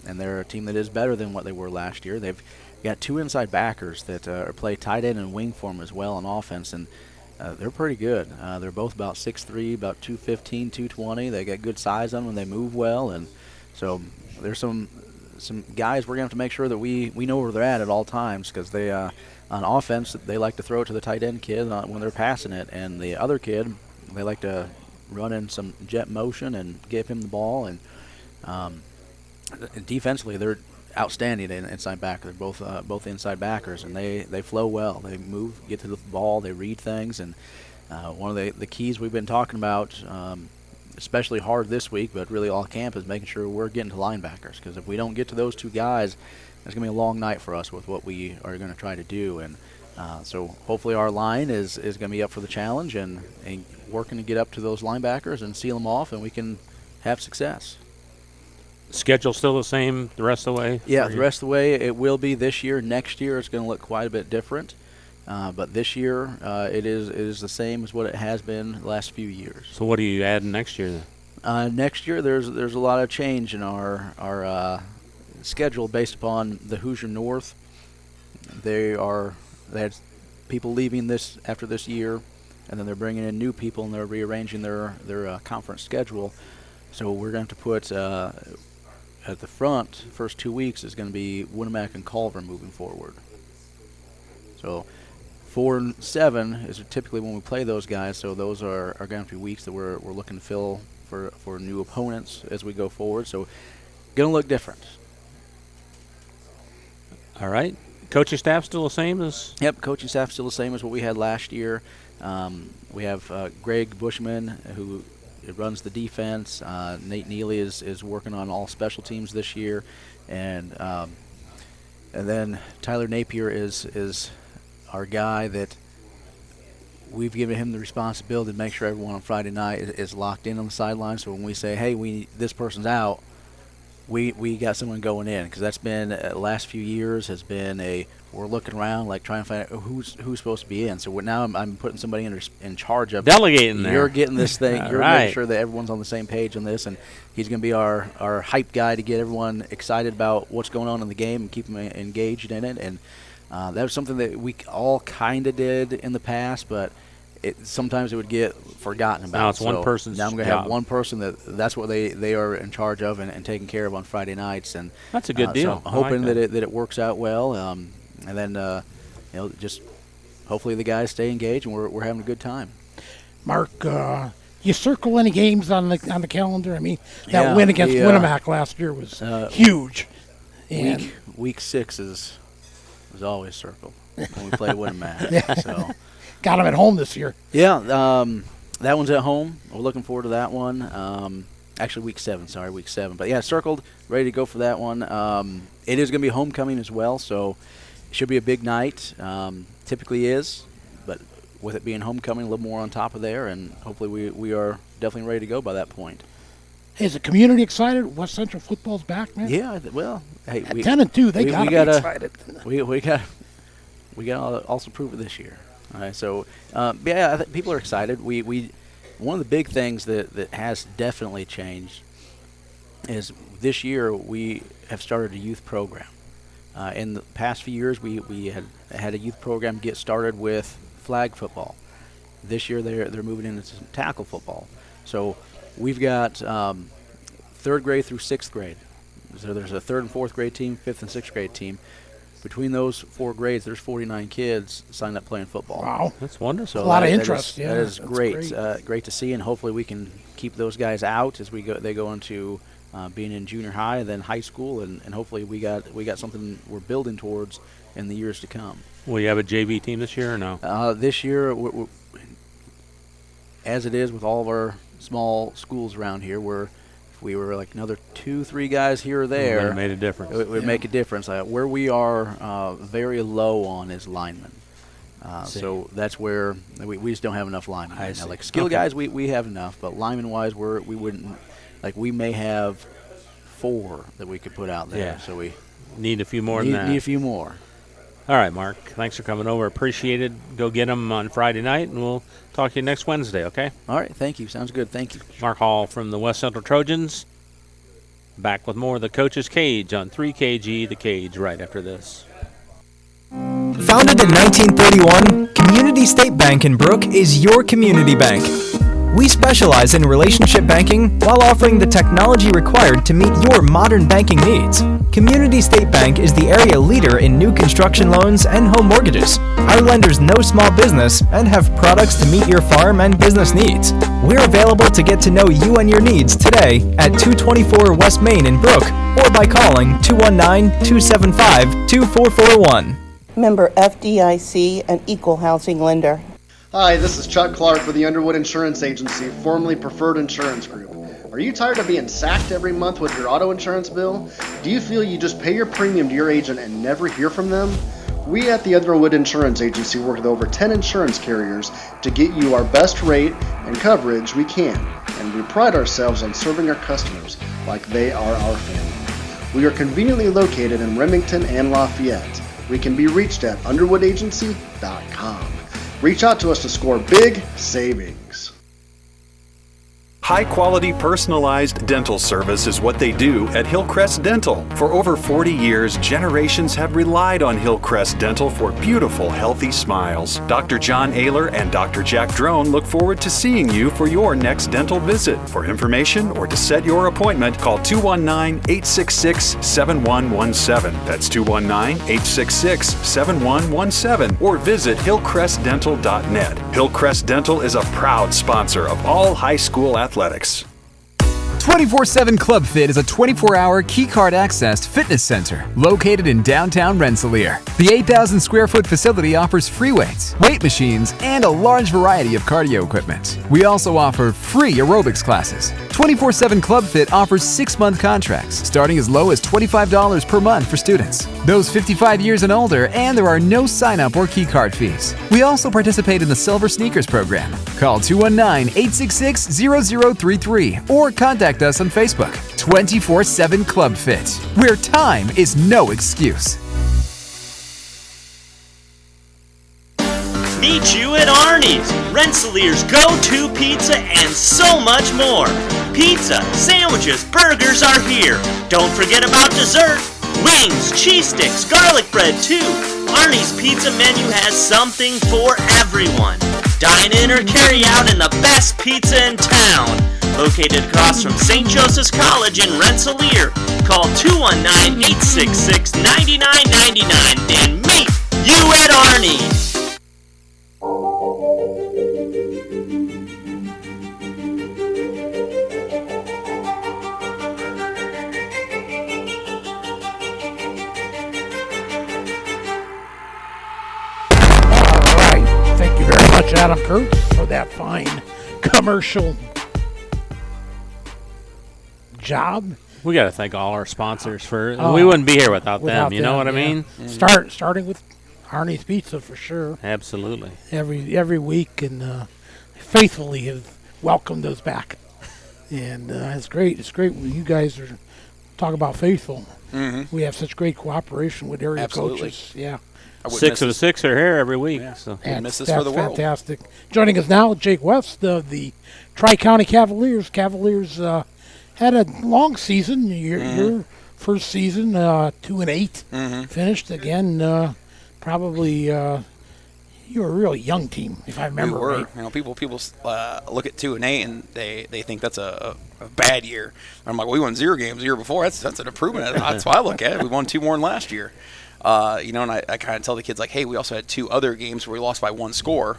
and they're a team that is better than what they were last year. They've got 2 inside backers that play tight end and wing for them as well on offense, and they're pretty good. They're both about 6'3", about 215, 220. They got good size on them, and they move well, and so there's some guys we're going to have to make sure that we know where they're at all times, because they on offense they like to throw it to the tight end kid when they're passing it, and the other kid they like to run in some jet motion and give him the ball, and defensively they're outstanding inside backer. They're both inside backers, and they flow well. They move, get to the ball, they read things, and one of the keys we've been talking about, especially hard this week, but really all camp, is making sure we're getting to linebackers, because if we don't get to those 2 guys, it's going to be a long night for us with what we are going to try to do. And so hopefully our line is going to be up for the challenge and working to get up to those linebackers and seal them off, and we can have success. Schedule still the same the rest of the way? Yeah, the rest of the way it will be this year. Next year it's going to look quite a bit different. But this year it is the same as what it has been the last few years. So what are you adding next year then? Next year there's a lot of change in our schedule based upon the Hoosier North. They had people leaving after this year, and then they're bringing in new people, and they're rearranging their conference schedule. So we're going to put at the front, first 2 weeks is going to be Winnemac and Culver moving forward. So 4 and 7 is typically when we play those guys. So those are going to be weeks that we're looking to fill for new opponents as we go forward. So going to look different. All right. Coaching staff still the same as? Yep, coaching staff still the same as what we had last year. We have Greg Bushman, who runs the defense. Nate Neely is working on all special teams this year, and then Tyler Napier is our guy that we've given him the responsibility to make sure everyone on Friday night is locked in on the sideline. So when we say, hey, this person's out, we got someone going in, because that's been the last few years has been we're looking around like trying to find out who's supposed to be in. So now I'm putting somebody in charge of delegating there. You're getting this thing. You're right. making sure that everyone's on the same page on this, and he's going to be our hype guy to get everyone excited about what's going on in the game and keep them engaged in it. And that was something that we all kind of did in the past, but sometimes it would get forgotten about. Now it's one person's Now I'm going to job. have one person that's what they are in charge of and taking care of on Friday nights, and that's a good deal. So hoping that it works out well, and then just hopefully the guys stay engaged and we're having a good time. Mark, you circle any games on the calendar? I mean, that win against Winnemac last year was huge. And week 6 was always circled when we played Winnemac. So. Got them at home this year. Yeah, that one's at home. We're looking forward to that one. Actually, week 7. But yeah, circled, ready to go for that one. It is going to be homecoming as well, so it should be a big night. Typically is, but with it being homecoming, a little more on top of there, and hopefully we are definitely ready to go by that point. Hey, is the community excited? West Central football's back, man. Yeah, well, hey, at 10-2, they got to be excited. We got to also prove it this year. All right, so I think people are excited. We one of the big things that has definitely changed is this year we have started a youth program. In the past few years, we had a youth program get started with flag football. This year they're moving into some tackle football. So we've got 3rd grade through 6th grade. So there's a 3rd and 4th grade team, 5th and 6th grade team. Between those 4 grades, there's 49 kids signed up playing football. Wow. That's wonderful. So A lot of that interest, is, yeah, that is that's great. great. Great to see, and hopefully we can keep those guys out as they go into being in junior high and then high school, and hopefully we got something we're building towards in the years to come. Will you have a JV team this year or no? This year, as it is with all of our small schools around here, if we were like another 2-3 guys here or there, Would've made a difference. It would make a difference. Where we are very low on is linemen. So that's where we just don't have enough linemen. Right now. Like skill guys, we have enough, but lineman-wise, we wouldn't. Like we may have 4 that we could put out there. Yeah. So we Need a few more than that. need a few more. All right, Mark. Thanks for coming over. Appreciate it. Go get them on Friday night, and we'll talk to you next Wednesday, okay? All right, thank you. Sounds good. Thank you. Mark Hall from the West Central Trojans. Back with more of the Coach's Cage on 3KG, The Cage, right after this. Founded in 1931, Community State Bank in Brook is your community bank. We specialize in relationship banking while offering the technology required to meet your modern banking needs. Community State Bank is the area leader in new construction loans and home mortgages. Our lenders know small business and have products to meet your farm and business needs. We're available to get to know you and your needs today at 224 West Main in Brook or by calling 219-275-2441. Member FDIC, an equal housing lender. Hi, this is Chuck Clark with the Underwood Insurance Agency, formerly Preferred Insurance Group. Are you tired of being sacked every month with your auto insurance bill? Do you feel you just pay your premium to your agent and never hear from them? We at the Underwood Insurance Agency work with over 10 insurance carriers to get you our best rate and coverage we can, and we pride ourselves on serving our customers like they are our family. We are conveniently located in Remington and Lafayette. We can be reached at underwoodagency.com. Reach out to us to score big savings. High-quality, personalized dental service is what they do at Hillcrest Dental. For over 40 years, generations have relied on Hillcrest Dental for beautiful, healthy smiles. Dr. John Ayler and Dr. Jack Drone look forward to seeing you for your next dental visit. For information or to set your appointment, call 219-866-7117. That's 219-866-7117. Or visit hillcrestdental.net. Hillcrest Dental is a proud sponsor of all high school athletics. 24/7 Club Fit is a 24-hour keycard accessed fitness center located in downtown Rensselaer. The 8,000 square foot facility offers free weights, weight machines, and a large variety of cardio equipment. We also offer free aerobics classes. 24/7 Club Fit offers 6-month contracts starting as low as $25 per month for students, those 55 years and older, and there are no sign-up or keycard fees. We also participate in the Silver Sneakers program. Call 219-866-0033 or contact us on Facebook. 24/7 Club Fit, where time is no excuse. Meet you at Arnie's, Rensselaer's go-to pizza and so much more. Pizza, sandwiches, burgers are here. Don't forget about dessert. Wings, cheese sticks, garlic bread too. Arnie's pizza menu has something for everyone. Dine in or carry out in the best pizza in town. Located across from St. Joseph's College in Rensselaer. Call 219-866-9999 and meet you at Arnie's. Adam Kurtz for that fine commercial job. We got to thank all our sponsors for. We wouldn't be here without them. You know what I mean? Starting with Arnie's Pizza for sure. Absolutely. Every week, and faithfully have welcomed us back, and it's great. It's great when you guys are talk about faithful. Mm-hmm. We have such great cooperation with area coaches. Yeah. 6 of the 6 are here every week. Yeah. So miss this for the world. Fantastic. Joining us now, Jake West of the Tri-County Cavaliers. Cavaliers had a long season. Your first season, 2-8, finished again. Probably You were a really young team, if I remember We were. right. You know, people look at 2-8 and they think that's a bad year. And I'm like, well, we won 0 games the year before. That's an improvement. That's why I look at it. We won 2 more than last year. You know, and I kind of tell the kids like, hey, we also had 2 other games where we lost by 1 score.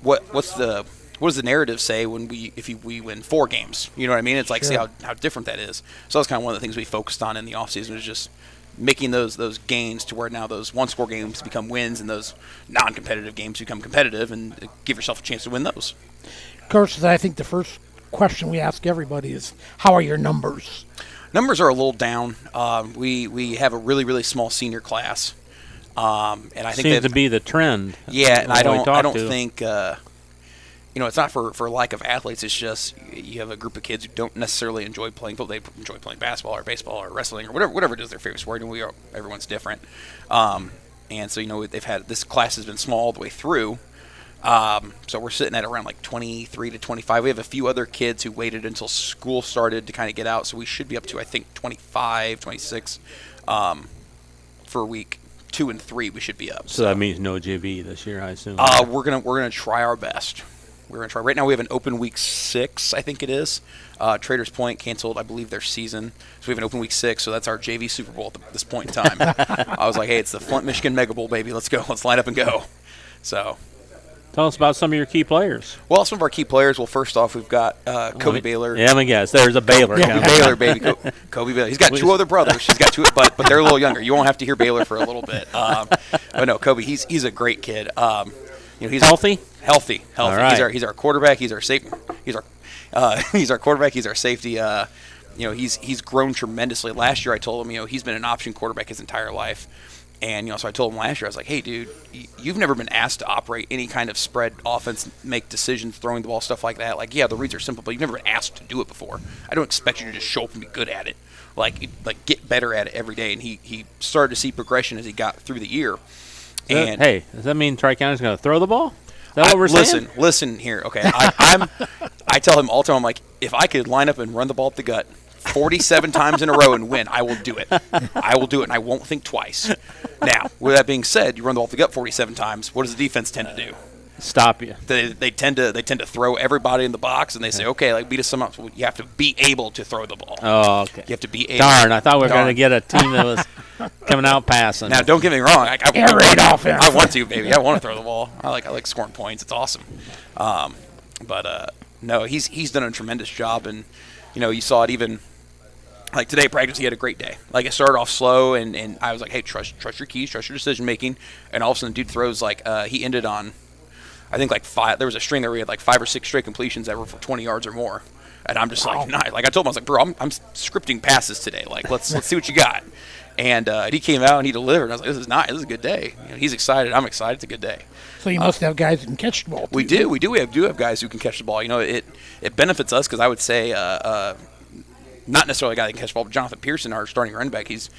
What does the narrative say when we win 4 games? You know what I mean? It's like, see how different that is. So that's kind of one of the things we focused on in the offseason, is just making those gains to where now those 1-score games become wins and those non-competitive games become competitive, and give yourself a chance to win those. Of course, I think the first question we ask everybody is, how are your numbers? Numbers are a little down. We have a really, really small senior class. And I think seems to be the trend. Yeah, and I don't to. think you know, it's not for lack of athletes. It's just you have a group of kids who don't necessarily enjoy playing football. They enjoy playing basketball or baseball or wrestling or whatever it is their favorite sport. And everyone's different. And so, you know, this class has been small all the way through. So we're sitting at around like 23 to 25. We have a few other kids who waited until school started to kind of get out. So we should be up to, I think, 25, 26 for week 2 and 3. We should be up. So that means no JV this year, I assume. We're gonna try our best. We're going to try. Right now we have an open week 6, I think it is. Traders Point canceled, I believe, their season. So we have an open week 6, so that's our JV Super Bowl at this point in time. I was like, hey, it's the Flint, Michigan Mega Bowl, baby. Let's go. Let's line up and go. So, tell us about some of your key players. Well, some of our key players, well, first off, we've got Kobe Baylor. Yeah, I guess. There's a Baylor. Baylor, baby. Kobe Baylor. He's got 2 other brothers. He's got 2, but they're a little younger. You won't have to hear Baylor for a little bit. But no, Kobe, he's a great kid. You know, he's healthy. Healthy. All right. He's our quarterback. He's our safety. He's our quarterback. He's our safety. You know, he's grown tremendously. Last year, I told him, you know, he's been an option quarterback his entire life, and you know, so I told him last year, I was like, hey, dude, you've never been asked to operate any kind of spread offense, make decisions, throwing the ball, stuff like that. Like, yeah, the reads are simple, but you've never been asked to do it before. I don't expect you to just show up and be good at it. Like get better at it every day. And he started to see progression as he got through the year. And hey, does that mean Tri-County's going to throw the ball? Is that what we're saying? Listen here. Okay, I tell him all the time, I'm like, if I could line up and run the ball up the gut 47 times in a row and win, I will do it. I will do it, and I won't think twice. Now, with that being said, you run the ball up the gut 47 times. What does the defense tend to do? Stop you. They tend to throw everybody in the box, and they say, okay, like beat us some up. So you have to be able to throw the ball. Oh, okay. You have to be able. Darn, I thought we were going to get a team that was coming out passing. Now, don't get me wrong. I want to, baby. I want to throw the ball. I like scoring points. It's awesome. But no, he's done a tremendous job, and you know, you saw it even. Like today at practice, he had a great day. Like it started off slow, and I was like, hey, trust your keys, trust your decision making. And all of a sudden, the dude throws like he ended on, I think like 5. There was a string there where he had like 5 or 6 straight completions that were for 20 yards or more. And I'm just like, nah. Like I told him, I was like, bro, I'm scripting passes today. Like let's see what you got. And he came out and he delivered. And I was like, this is nice. This is a good day. You know, he's excited. I'm excited. It's a good day. So you must have guys who can catch the ball. We do. We do have guys who can catch the ball. You know, it benefits us because I would say. Not necessarily a guy that can catch the ball, but Jonathan Pearson, our starting running back, he's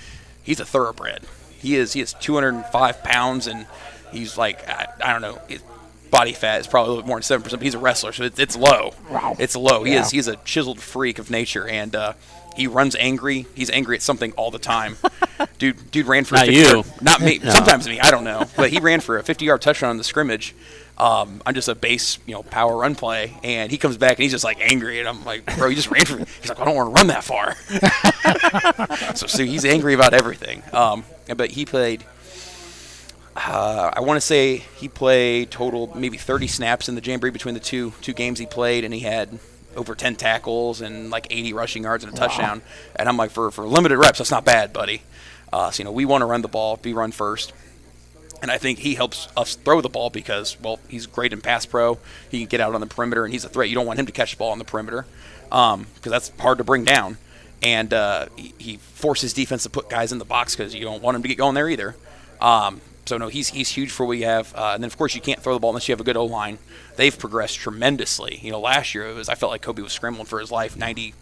a thoroughbred. He is 205 pounds, and he's like, I don't know, his body fat is probably a little more than 7%, but he's a wrestler, so it's low. Wow. It's low. He's a chiseled freak of nature, and he runs angry. He's angry at something all the time. Dude ran for not a 50-yard, not me. No. Sometimes me. I don't know, but he ran for a 50-yard touchdown in the scrimmage. On just a base, power run play, and he comes back and he's just like angry, and I'm like, bro, you just ran for me. He's like, I don't want to run that far. so he's angry about everything. But he played. I want to say he played total maybe 30 snaps in the jamboree between the two games he played, and he had over 10 tackles and like 80 rushing yards and a touchdown. And I'm like, for limited reps, that's not bad, buddy. So we want to run the ball, be run first. And I think he helps us throw the ball because, well, he's great in pass pro. He can get out on the perimeter, and he's a threat. You don't want him to catch the ball on the perimeter because that's hard to bring down. And he forces defense to put guys in the box because you don't want him to get going there either. So, no, he's huge for what we have. And then, of course, you can't throw the ball unless you have a good O-line. They've progressed tremendously. Last year I felt like Kobe was scrambling for his life 98%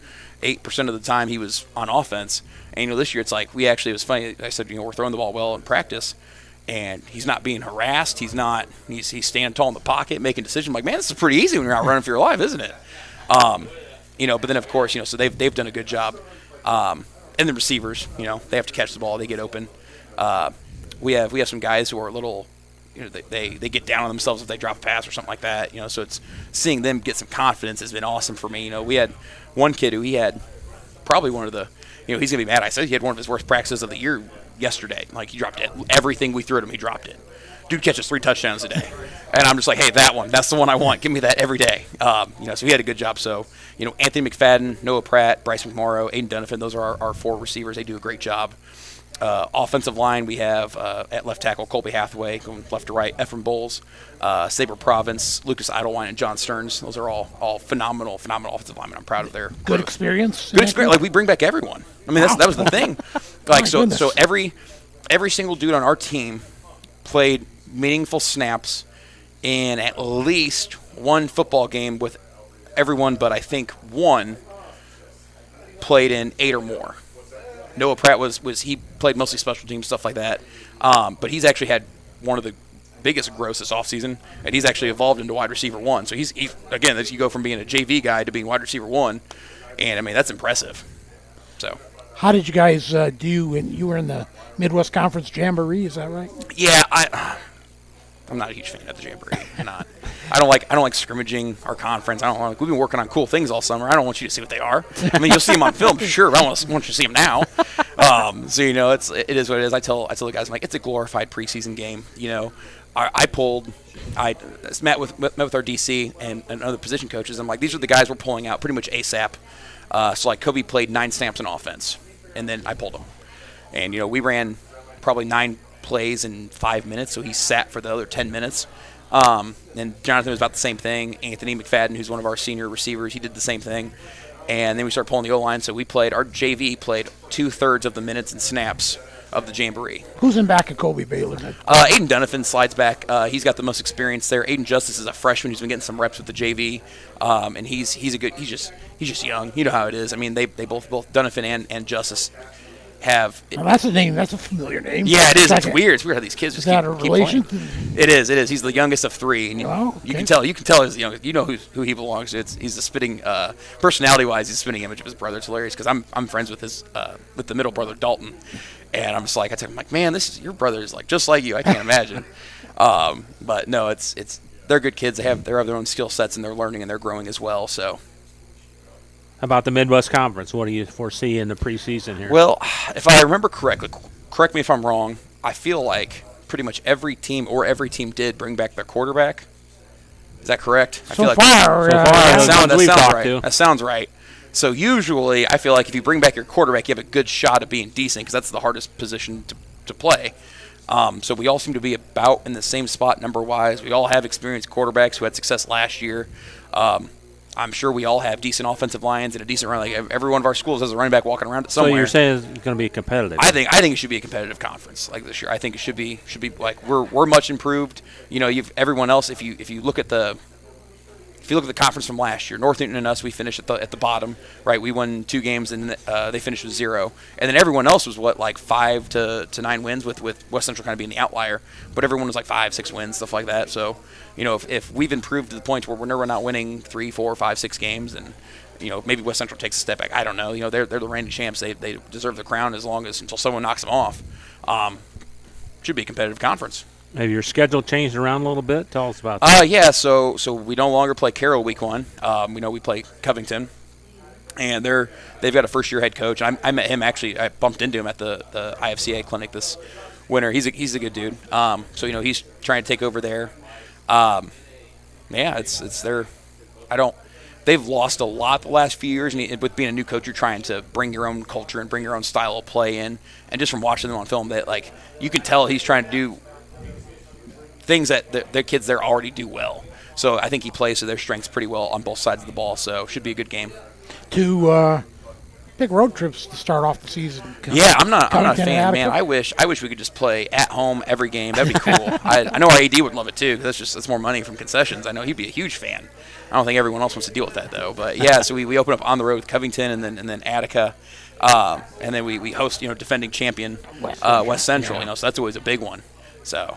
of the time he was on offense. And, this year it's like it was funny. I said, we're throwing the ball well in practice. And he's not being harassed. He's standing tall in the pocket, making decisions. I'm like, man, this is pretty easy when you're out running for your life, isn't it? But then of course, so they've done a good job. And the receivers, they have to catch the ball, they get open. We have some guys who are a little, they get down on themselves if they drop a pass or something like that. So it's seeing them get some confidence has been awesome for me. We had one kid who he had probably one of the, he's gonna be mad. I said he had one of his worst practices of the year yesterday. Like he dropped it. Everything we threw at him, he dropped it. Dude catches 3 touchdowns a day. And I'm just like, hey, that's the one I want. Give me that every day. So he had a good job. So, Anthony McFadden, Noah Pratt, Bryce McMorrow, Aiden Donovan, those are our 4 receivers. They do a great job. Offensive line, we have at left tackle Colby Hathaway, going left to right, Ephraim Bowles, Sabre Province, Lucas Idlewine, and John Stearns. Those are all phenomenal offensive linemen. I'm proud of their Good growth. experience. Good experience. Like we bring back everyone. I mean, that was the thing. Like so every single dude on our team played meaningful snaps in at least one football game with everyone, but I think one played in 8 or more. Noah Pratt he played mostly special teams, stuff like that. But he's actually had one of the biggest growths this offseason, and he's actually evolved into wide receiver 1. So he's again, you go from being a JV guy to being wide receiver 1, and I mean that's impressive. So how did you guys do? You were in the Midwest Conference Jamboree, is that right? Yeah, I'm not a huge fan of the Jamboree. I don't like scrimmaging our conference. We've been working on cool things all summer. I don't want you to see what they are. I mean, you'll see them on film, sure, but I want you to see them now. So it is what it is. I tell the guys, I'm like, it's a glorified preseason game. I met with our DC and other position coaches. I'm like, these are the guys we're pulling out pretty much ASAP. So like Kobe played 9 snaps in offense, and then I pulled him, and we ran probably 9 plays in 5 minutes, so he sat for the other 10 minutes. And Jonathan was about the same thing. Anthony McFadden, who's one of our senior receivers, he did the same thing. And then we started pulling the O-line, so our JV played 2/3 of the minutes and snaps of the Jamboree. Who's in back of Kobe Baylor? Aiden Donovan slides back. He's got the most experience there. Aiden Justice is a freshman who's been getting some reps with the JV, and he's just young. You know how it is. I mean, they both Donovan and Justice have. Well, that's a name. That's a familiar name. Yeah, it is. It's weird. It's weird how these kids just keep relation? playing. It is. He's the youngest of 3, and you can tell. You can tell he's the youngest. You know who he belongs to. He's the spitting personality-wise. He's a spitting image of his brother. It's hilarious because I'm friends with with the middle brother Dalton, and I'm just like I'm like, man, your brother is like just like you. I can't imagine. But no, they're good kids. They have their own skill sets, and they're learning and they're growing as well. So. How about the Midwest Conference? What do you foresee in the preseason here? Well, if I remember correctly, correct me if I'm wrong, I feel like pretty much every team did bring back their quarterback. Is that correct? So far, that sounds right. So usually, I feel like if you bring back your quarterback, you have a good shot at being decent because that's the hardest position to play. So we all seem to be about in the same spot number-wise. We all have experienced quarterbacks who had success last year. I'm sure we all have decent offensive lines and a decent run. Like every one of our schools has a running back walking around somewhere. So you're saying it's going to be competitive? I think it should be a competitive conference like this year. I think it should be like we're much improved. Everyone else. If you look at the conference from last year, North Newton and us, we finished at the bottom. Right, we won 2 games and they finished with 0. And then everyone else was 5 to 9 wins with West Central kind of being the outlier. But everyone was 5, 6 wins, stuff like that. So. If we've improved to the point where we're not winning 3, 4, 5, 6 games, and maybe West Central takes a step back. I don't know. They're the reigning champs. They deserve the crown until someone knocks them off. Should be a competitive conference. Have your schedule changed around a little bit? Tell us about that. Yeah. So we no longer play Carroll week 1. We play Covington, and they've got a first-year head coach. I met him actually. I bumped into him at the IFCA clinic this winter. He's a good dude. So he's trying to take over there. It's their. They've lost a lot the last few years, and with being a new coach, you're trying to bring your own culture and bring your own style of play in. And just from watching them on film, that you can tell he's trying to do things that the kids there already do well. So I think he plays to their strengths pretty well on both sides of the ball. So should be a good game. 2 big road trips to start off the season. Yeah, I'm not a fan, man. I wish we could just play at home every game. That'd be cool. I know our AD would love it too, because that's more money from concessions. I know he'd be a huge fan. I don't think everyone else wants to deal with that though. But yeah, so we open up on the road with Covington and then Attica, and then we host defending champion West Central. So that's always a big one. So.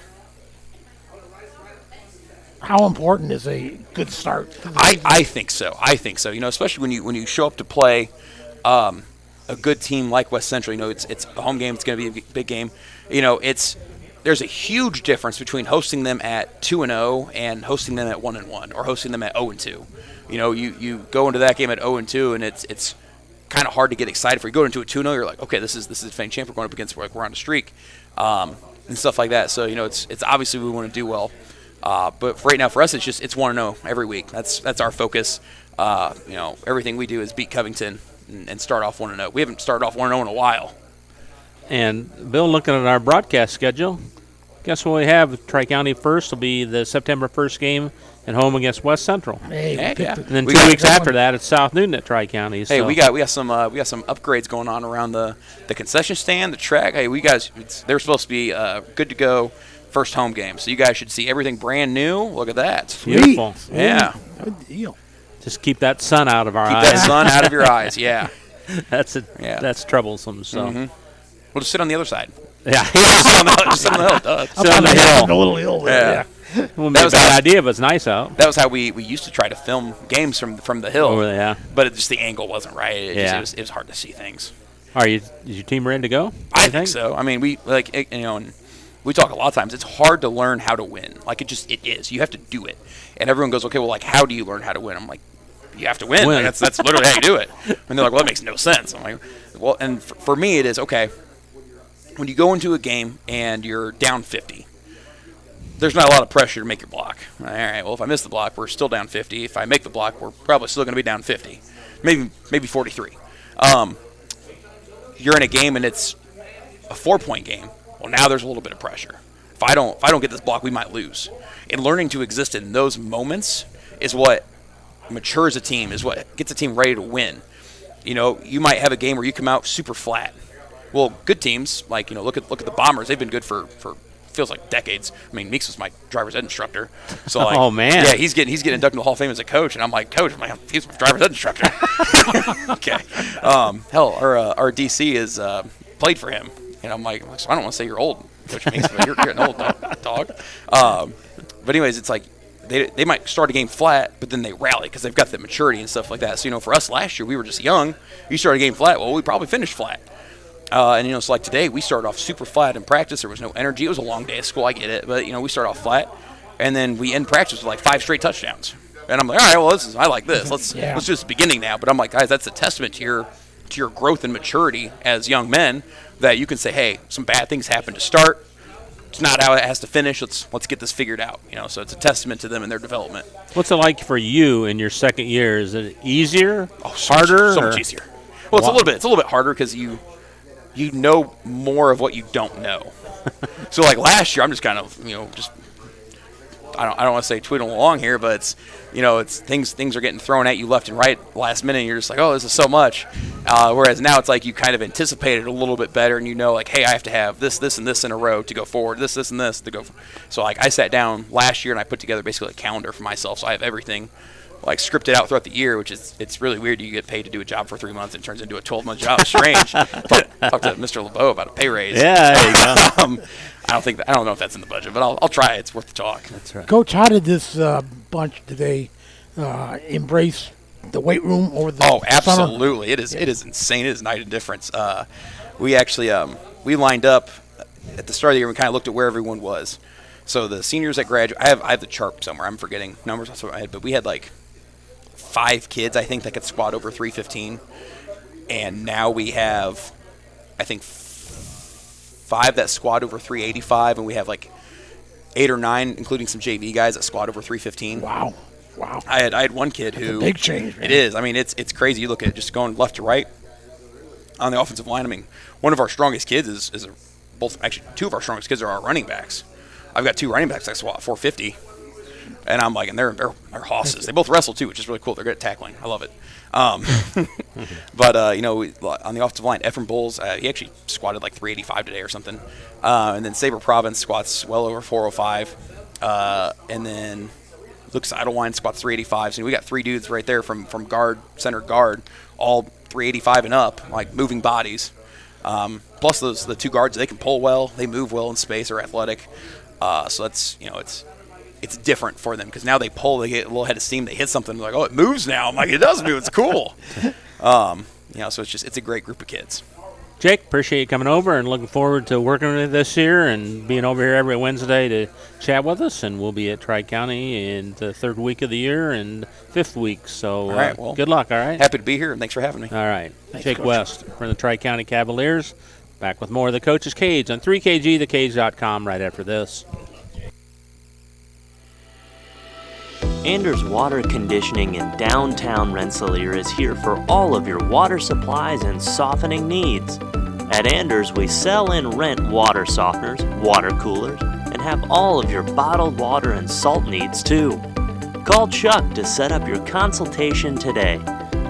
How important is a good start? I think so. Especially when you show up to play. A good team like West Central, it's a home game. It's going to be a big game. there's a huge difference between hosting them at 2-0 and hosting them at 1-1 or hosting them at 0-2. You know, you go into that game at 0-2 and it's kind of hard to get excited for. You go into a 2-0, you're like, okay, this is the defending champ we're going up against. We're on a streak, and stuff like that. So, you know, it's obviously we want to do well. But for right now, for us, it's 1-0 every week. That's our focus. You know, everything we do is beat Covington and start off 1-0. We haven't started off 1-0 in a while. And Bill, looking at our broadcast schedule, guess what we have? Tri-County first will be the September 1st game at home against West Central. Hey, Yeah. And then 2 weeks after that, it's South Newton at Tri-County. Hey, So. we got some upgrades going on around the concession stand, the track. Hey, they're supposed to be good to go first home game. So you guys should see everything brand new. Look at that. Beautiful. Yeah. Good deal. Just keep that sun out of our eyes. Keep that sun out of your eyes. Yeah. That's troublesome. So. We'll just sit on the other side. Yeah. Just sit on the hill. Duh. Sit on the hill. A little hill there. Yeah. Well, that was a bad idea, but it's nice out. That was how we used to try to film games from the hill. Oh, yeah. But just the angle wasn't right. It was hard to see things. Is your team ready to go? I think so. I mean, we and we talk a lot of times. It's hard to learn how to win. Like it is. You have to do it. And everyone goes, okay, well, like, how do you learn how to win? I'm like, you have to win. Like, that's literally how you do it. And they're like, well, that makes no sense. I'm like, well, and for me, it is okay. When you go into a game and you're down 50, there's not a lot of pressure to make your block. All right, well, if I miss the block, we're still down 50. If I make the block, we're probably still going to be down 50, maybe 43. You're in a game and it's a 4-point game. Well, now there's a little bit of pressure. If I don't get this block, we might lose. And learning to exist in those moments is what matures a team, is what gets a team ready to win. You know, you might have a game where you come out super flat. Well, good teams, like, you know, look at the Bombers. They've been good for feels like decades. I mean, Meeks was my driver's ed instructor. So, like, oh, man. Yeah, he's getting inducted into the Hall of Fame as a coach, and I'm like, Coach, he's my driver's ed instructor. Okay. Hell, our DC is played for him. And I'm like, so I don't want to say you're old, Coach Meeks, but you're an old dog. But anyways, it's like they might start a game flat, but then they rally because they've got the maturity and stuff like that. So, you know, for us last year, we were just young. You started a game flat. Well, we probably finished flat. And, you know, it's like today we started off super flat in practice. There was no energy. It was a long day of school. I get it. But, you know, we start off flat, and then we end practice with like 5 straight touchdowns. And I'm like, all right, well, I like this. Let's do this beginning now. But I'm like, guys, that's a testament to your growth and maturity as young men, that you can say, hey, some bad things happen to start. It's not how it has to finish. Let's get this figured out. You know, so it's a testament to them and their development. What's it like for you in your second year? Is it easier, so harder? So much easier. Well, it's a little bit harder because you know more of what you don't know. So like last year, I'm just kind of, you know, I don't want to say tweeting along here, but it's, you know, it's things are getting thrown at you left and right last minute, and you're just like, oh, this is so much. Whereas now it's like you kind of anticipate it a little bit better, and you know, like, hey, I have to have this, and this in a row to go forward, this, and this to go. So like I sat down last year and I put together basically a calendar for myself, so I have everything like scripted out throughout the year, which is, it's really weird. You get paid to do a job for 3 months and it turns into a 12-month job. It's strange. Talk to Mr. LeBeau about a pay raise. Yeah, there you go. I don't know if that's in the budget, but I'll try it. It's worth the talk. That's right. Coach, how did this bunch today embrace the weight room or the Oh, absolutely. Summer? It is insane. It is night and difference. We actually we lined up at the start of the year. We kind of looked at where everyone was. So the seniors that graduate, I have the chart somewhere. I'm forgetting numbers off the top of my head, but we had like 5 kids, I think, that could squat over 315. And now we have, I think, 5 that squat over 385, and we have like 8 or 9, including some JV guys, that squat over 315. Wow. I had one kid That's who, a big change, man. It is. I mean, it's crazy. You look at it just going left to right on the offensive line. I mean, one of our strongest kids is both, actually 2 of our strongest kids are our running backs. I've got 2 running backs that squat 450. And I'm like, and they're hosses. They both wrestle too, which is really cool. They're good at tackling. I love it. But you know, on the offensive line, Ephraim Bulls, he actually squatted like 385 today or something. And then Sabre Province squats well over 405. And then Luke Idlewine squats 385. So we got 3 dudes right there from guard, center guard, all 385 and up, like moving bodies. Plus the 2 guards, they can pull well, they move well in space, are athletic. So that's, you know, it's different for them because now they pull, they get a little head of steam, they hit something, they're like, oh, it moves now. I'm like, it does move, it's cool. You know, so it's a great group of kids. Jake, appreciate you coming over and looking forward to working with you this year and being over here every Wednesday to chat with us. And we'll be at Tri-County in the 3rd week of the year and 5th week. So all right, well, good luck, all right? Happy to be here, and thanks for having me. All right. Thanks, Jake Coach. West from the Tri-County Cavaliers. Back with more of the Coach's Cage on 3KG, thekage.com right after this. Anders Water Conditioning in downtown Rensselaer is here for all of your water supplies and softening needs. At Anders, we sell and rent water softeners, water coolers, and have all of your bottled water and salt needs too. Call Chuck to set up your consultation today.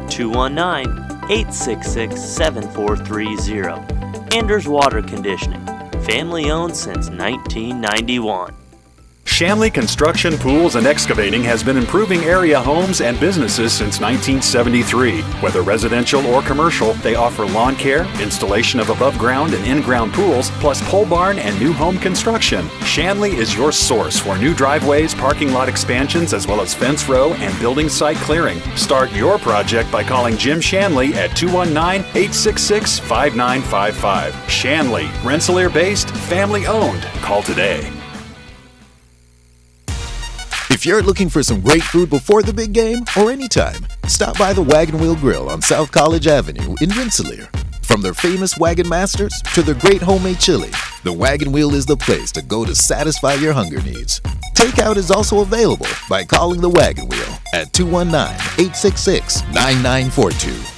219-866-7430. Anders Water Conditioning, family owned since 1991. Shanley Construction, Pools, and Excavating has been improving area homes and businesses since 1973. Whether residential or commercial, they offer lawn care, installation of above-ground and in-ground pools, plus pole barn and new home construction. Shanley is your source for new driveways, parking lot expansions, as well as fence row and building site clearing. Start your project by calling Jim Shanley at 219-866-5955. Shanley, Rensselaer-based, family-owned. Call today. If you're looking for some great food before the big game or anytime, stop by the Wagon Wheel Grill on South College Avenue in Rensselaer. From their famous Wagon Masters to their great homemade chili, the Wagon Wheel is the place to go to satisfy your hunger needs. Takeout is also available by calling the Wagon Wheel at 219-866-9942.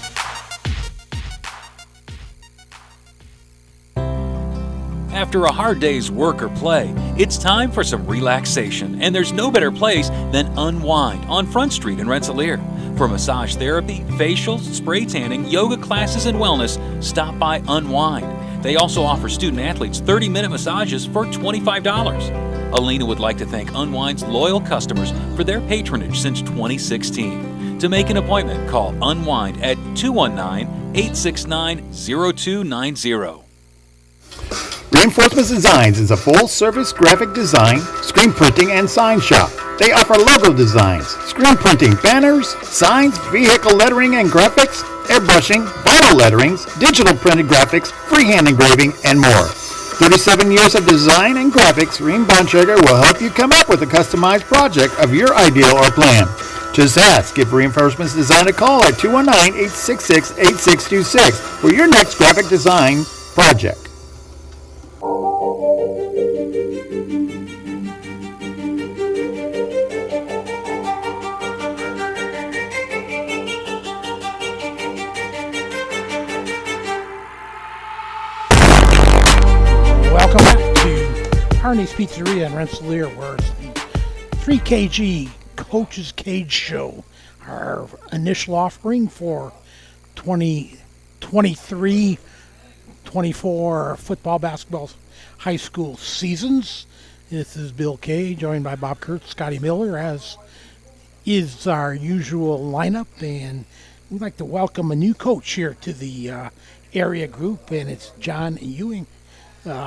After a hard day's work or play, it's time for some relaxation, and there's no better place than Unwind on Front Street in Rensselaer. For massage therapy, facials, spray tanning, yoga classes, and wellness, stop by Unwind. They also offer student athletes 30-minute massages for $25. Alina would like to thank Unwind's loyal customers for their patronage since 2016. To make an appointment, call Unwind at 219-869-0290. Reinforcements Designs is a full-service graphic design, screen printing, and sign shop. They offer logo designs, screen printing, banners, signs, vehicle lettering and graphics, airbrushing, vinyl letterings, digital printed graphics, freehand engraving, and more. 37 years of design and graphics, Ream Bonsugar will help you come up with a customized project of your ideal or plan. Just ask. Give Reinforcements Design a call at 219-866-8626 for your next graphic design project. Welcome back to Harney's Pizzeria in Rensselaer, where it's the 3KG Coach's Cage Show. Our initial offering for 2023-24 football, basketball, high school seasons. This is Bill Kage, joined by Bob Kurtz, Scotty Miller, as is our usual lineup. And we'd like to welcome a new coach here to the area group, and it's John Ewing.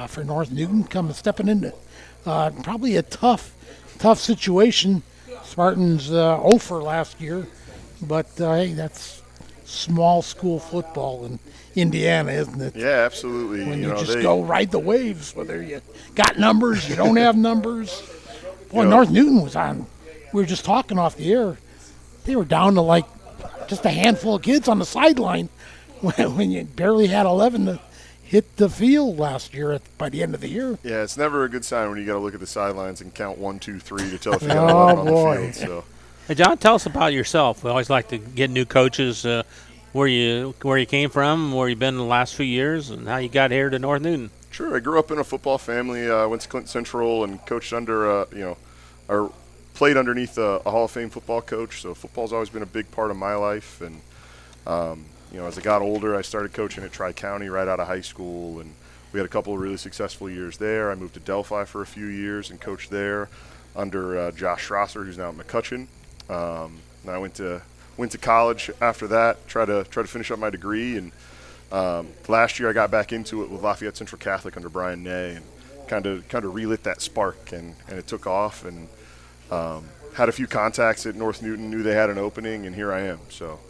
For North Newton, stepping into probably a tough situation. Spartans 0 for last year, but hey, that's small school football in Indiana, isn't it? Yeah, absolutely. When you just go ride the waves, whether you got numbers, you don't have numbers. Boy, North Newton was on. We were just talking off the air. They were down to like just a handful of kids on the sideline when you barely had 11 to hit the field last year by the end of the year. Yeah, it's never a good sign when you got to look at the sidelines and count 1, 2, 3 to tell if you got 11 on the field. So. Hey, John, tell us about yourself. We always like to get new coaches. Where you came from, where you've been the last few years, and how you got here to North Newton. Sure, I grew up in a football family. I went to Clinton Central and coached under, or played underneath a Hall of Fame football coach. So football's always been a big part of my life. And as I got older, I started coaching at Tri-County right out of high school, and we had a couple of really successful years there. I moved to Delphi for a few years and coached there under Josh Schrosser, who's now at McCutcheon. And I went to college after that, try to finish up my degree, and last year I got back into it with Lafayette Central Catholic under Brian Ney, and kind of relit that spark, and it took off, and had a few contacts at North Newton, knew they had an opening, and here I am. So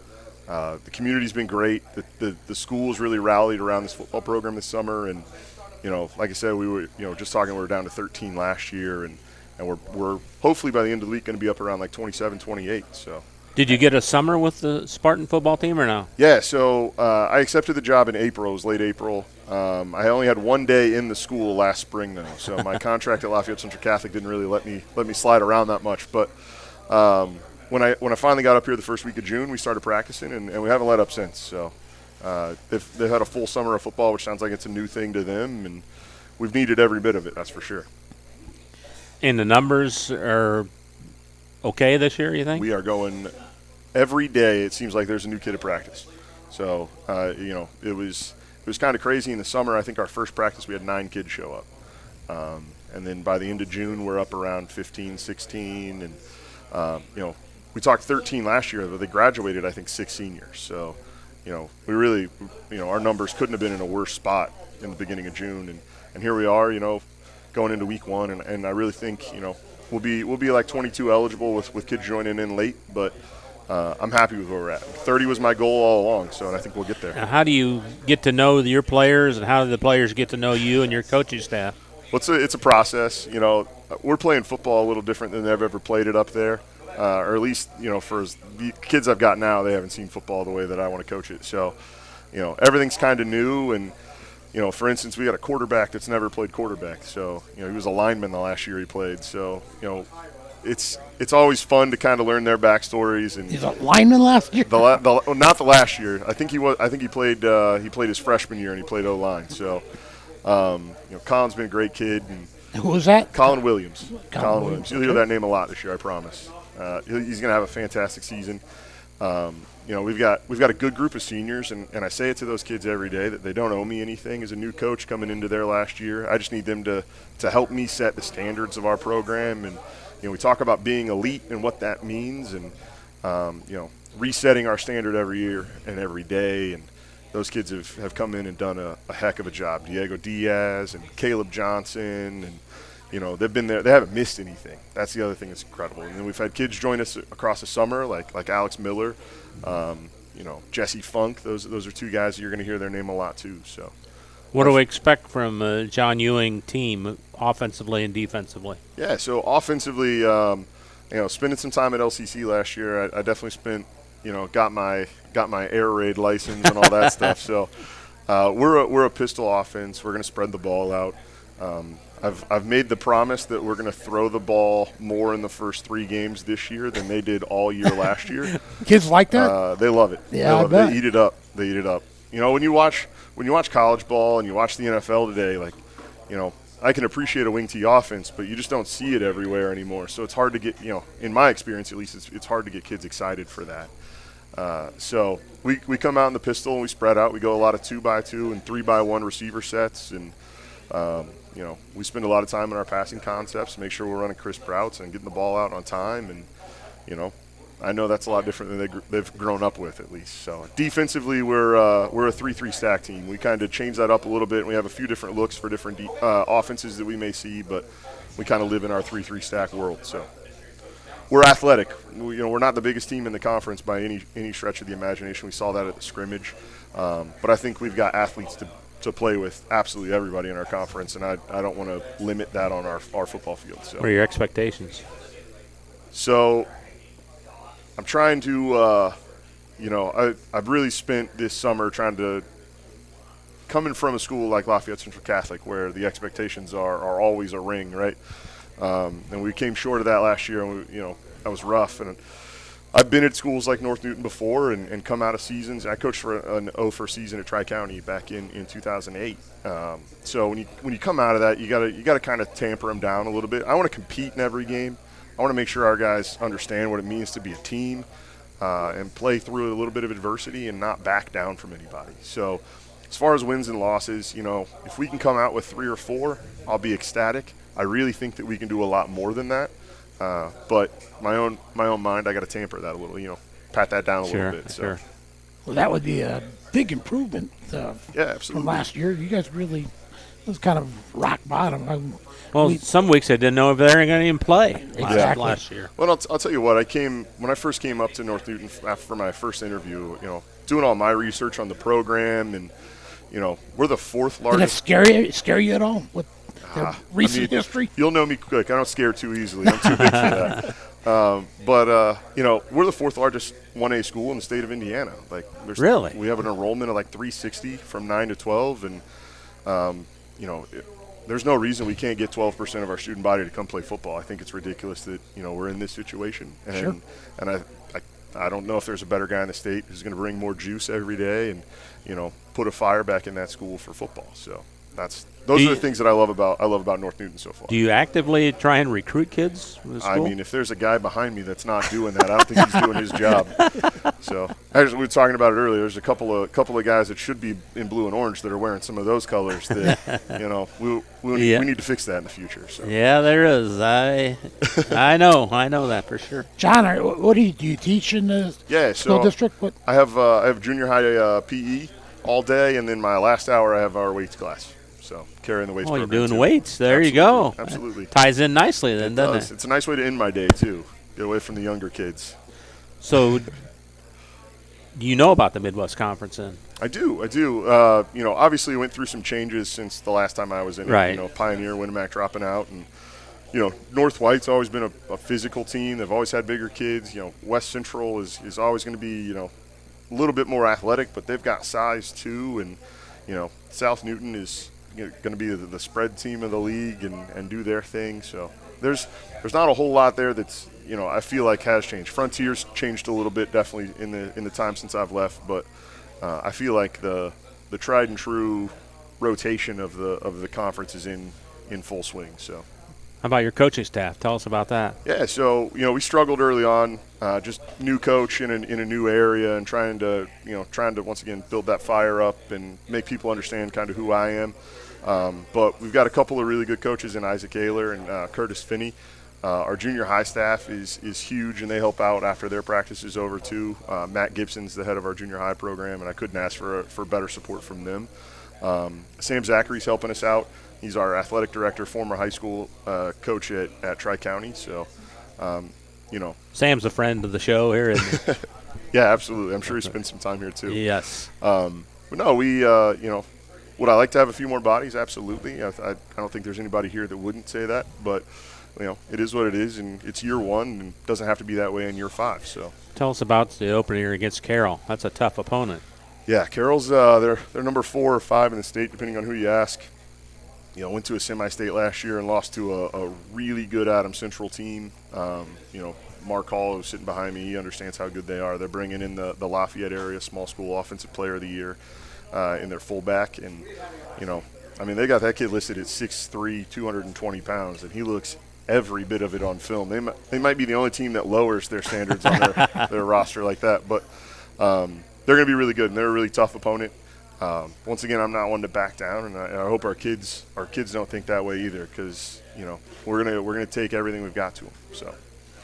The community's been great. The school's really rallied around this football program this summer, and like I said, we were just talking. We were down to 13 last year, and we're hopefully by the end of the week going to be up around like 27, 28. So. Did you get a summer with the Spartan football team or no? Yeah, so I accepted the job in April. It was late April. I only had 1 day in the school last spring, though, so my contract at Lafayette Central Catholic didn't really let me slide around that much. But when I finally got up here the first week of June, we started practicing, and we haven't let up since. So they've had a full summer of football, which sounds like it's a new thing to them, and we've needed every bit of it, that's for sure. And the numbers are okay this year, you think? We are going every day. It seems like there's a new kid at practice. So, it was kind of crazy in the summer. I think our first practice we had 9 kids show up. And then by the end of June, we're up around 15, 16. And, we talked 13 last year, but they graduated, I think, 6 seniors. So, we really, our numbers couldn't have been in a worse spot in the beginning of June. And here we are, going into week 1. And I really think, we'll be like 22 eligible with kids joining in late, but I'm happy with where we're at. 30 was my goal all along, and I think we'll get there. Now, how do you get to know your players, and how do the players get to know you and your coaching staff? Well, it's a process. We're playing football a little different than they've ever played it up there, or at least for the kids I've got now, they haven't seen football the way that I want to coach it. So, everything's kind of new, and for instance, we got a quarterback that's never played quarterback. So, he was a lineman the last year he played. So, it's always fun to kind of learn their backstories. And he's a lineman last year. Not the last year. I think he was. I think he played. He played his freshman year, and he played O-line. So, Colin's been a great kid. And who was that? Colin Williams. Colin Williams. You'll hear that name a lot this year, I promise. He's going to have a fantastic season. We've got a good group of seniors, and I say it to those kids every day that they don't owe me anything as a new coach coming into their last year. I just need them to help me set the standards of our program. And we talk about being elite and what that means, and resetting our standard every year and every day. And those kids have come in and done a heck of a job. Diego Diaz and Caleb Johnson, and they've been there. They haven't missed anything. That's the other thing that's incredible. And then we've had kids join us across the summer, like Alex Miller, Jesse Funk. Those are 2 guys that you're going to hear their name a lot too. So, what do we expect from John Ewing team offensively and defensively? Yeah, so offensively, spending some time at LCC last year, I definitely spent, got my air raid license and all that stuff. So we're a pistol offense. We're going to spread the ball out. I've made the promise that we're going to throw the ball more in the first 3 games this year than they did all year last year. Kids like that? They love it. Yeah, they eat it up. They eat it up. When you watch college ball and you watch the NFL today, I can appreciate a wing T offense, but you just don't see it everywhere anymore. So it's hard to get, in my experience at least, it's hard to get kids excited for that. So we come out in the pistol and we spread out. We go a lot of 2x2 and 3x1 receiver sets, and we spend a lot of time in our passing concepts to make sure we're running crisp routes and getting the ball out on time. And I know that's a lot different than they've grown up with, at least. So defensively, we're a 3-3 stack team. We kind of changed that up a little bit. We have a few different looks for different offenses that we may see, but we kind of live in our 3-3 stack world. So we're athletic. We're not the biggest team in the conference by any stretch of the imagination. We saw that at the scrimmage, but I think we've got athletes to play with absolutely everybody in our conference, and I don't want to limit that on our football field. So. What are your expectations? So I'm trying to, I've really spent this summer trying to, coming from a school like Lafayette Central Catholic where the expectations are always a ring, right? And we came short of that last year, and that was rough. And I've been at schools like North Newton before and come out of seasons. I coached for an O for season at Tri-County back in 2008. So when you come out of that, you gotta kind of tamper them down a little bit. I want to compete in every game. I want to make sure our guys understand what it means to be a team and play through a little bit of adversity and not back down from anybody. So as far as wins and losses, if we can come out with 3 or 4, I'll be ecstatic. I really think that we can do a lot more than that. But my own mind, I got to tamper that a little, pat that down a little bit. So. Sure. Well, that would be a big improvement absolutely. from last year. You guys really was kind of rock bottom. Well, some weeks I didn't know if they were going to even play Exactly. last year. Well, I'll tell you what. When I first came up to North Newton after my first interview. Doing all my research on the program, and we're the fourth largest. Did it scare you at all with their recent history? You'll know me quick. I don't scare too easily. I'm too big for that. But we're the fourth largest 1A school in the state of Indiana. Really? We have an enrollment of 360 from 9 to 12, and there's no reason we can't get 12% of our student body to come play football. I think it's ridiculous that we're in this situation, and Sure. and I don't know if there's a better guy in the state who's going to bring more juice every day and put a fire back in that school for football. So those are the things that I love about North Newton so far. Do you actively try and recruit kids from the school? I mean, if there's a guy behind me that's not doing that, I don't think he's doing his job. So, we were talking about it earlier. There's a couple of guys that should be in blue and orange that are wearing some of those colors. That we need to fix that in the future. So. Yeah, there is. I know that for sure. John, what do you teach in the school district? What? I have junior high PE all day, and then my last hour I have our weights class. So carrying the weights. Oh, you're program doing too. weights. There Absolutely, you go. Absolutely. Ties in nicely then, doesn't it? It's a nice way to end my day too. Get away from the younger kids. So, you know about the Midwest Conference then? I do. Obviously went through some changes since the last time I was in it. Right. Pioneer, Winnemac dropping out, and North White's always been a physical team. They've always had bigger kids. West Central is always going to be a little bit more athletic, but they've got size too. And South Newton is going to be the spread team of the league and do their thing. So there's not a whole lot there that's I feel like has changed. Frontier's changed a little bit definitely in the time since I've left, but I feel like the tried and true rotation of the conference is in full swing. So. How about your coaching staff? Tell us about that. Yeah, so we struggled early on, just new coach in a new area and trying to once again build that fire up and make people understand kind of who I am. But we've got a couple of really good coaches in Isaac Ayler and Curtis Finney. Our junior high staff is huge, and they help out after their practice is over too. Matt Gibson's the head of our junior high program, and I couldn't ask for better support from them. Sam Zachary's helping us out. He's our athletic director, former high school coach at Tri-County. So, Sam's a friend of the show here, isn't he? Yeah, absolutely. I'm sure he spent some time here too. Yes. But no, we, would I like to have a few more bodies? Absolutely. I don't think there's anybody here that wouldn't say that. But, it is what it is, and it's year one, and it doesn't have to be that way in year 5. So. Tell us about the opener against Carroll. That's a tough opponent. Yeah, Carroll's they're number 4 or 5 in the state, depending on who you ask. Went to a semi-state last year and lost to a really good Adams Central team. Mark Hall, who's sitting behind me, he understands how good they are. They're bringing in the Lafayette area small school offensive player of the year in their fullback. And, they got that kid listed at 6'3", 220 pounds, and he looks every bit of it on film. They might be the only team that lowers their standards on their roster like that. But they're going to be really good, and they're a really tough opponent. Once again, I'm not one to back down, and I hope our kids don't think that way either, because we're gonna take everything we've got to them. So.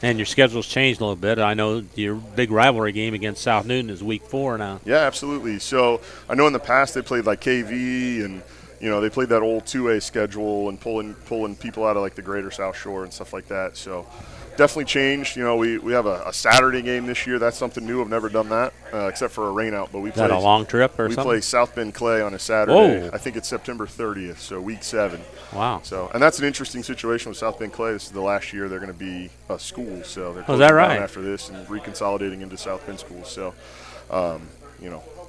And your schedule's changed a little bit. I know your big rivalry game against South Newton is week 4 now. Yeah, absolutely. So I know in the past they played like KV, and they played that old 2A schedule and pulling people out of like the Greater South Shore and stuff like that. So. Definitely changed. We have a Saturday game this year. That's something new. I've never done that except for a rainout. But we play a long trip or something. We play South Bend Clay on a Saturday. Whoa. I think it's September 30th, so week 7. Wow. So and that's an interesting situation with South Bend Clay. This is the last year they're going to be a school, so they're closing down after this and reconsolidating into South Bend schools. So,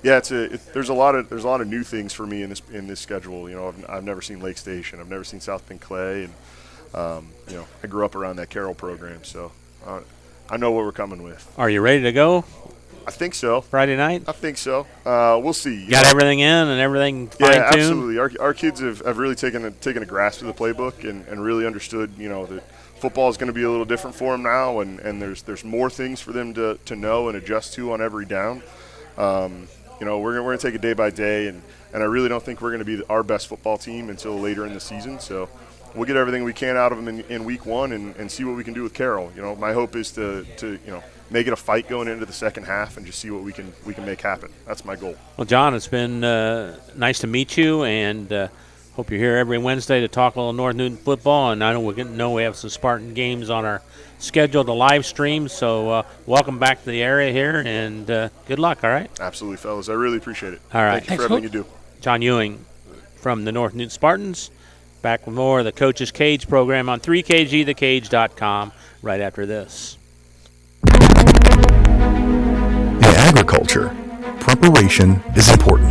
yeah, there's a lot of new things for me in this schedule. I've never seen Lake Station. I've never seen South Bend Clay, and I grew up around that Carroll program, so I know what we're coming with. Are you ready to go? I think so. Friday night? I think so. We'll see. Got everything in and everything fine-tuned? Yeah, absolutely. Our kids have really taken a grasp of the playbook and really understood, that football is going to be a little different for them now, and there's more things for them to know and adjust to on every down. We're going to take it day by day, and I really don't think we're going to be our best football team until later in the season, so – we'll get everything we can out of them in week 1 and see what we can do with Carroll. My hope is to make it a fight going into the second half and just see what we can make happen. That's my goal. Well, John, it's been nice to meet you, and Hope you're here every Wednesday to talk a little North Newton football, and I know we have some Spartan games on our schedule to live stream, so welcome back to the area here, and good luck, all right? Absolutely, fellas. I really appreciate it. All right. Thank you for everything you do. John Ewing from the North Newton Spartans, back with more of the Coach's Cage program on 3kgthecage.com right after this. In agriculture, preparation is important.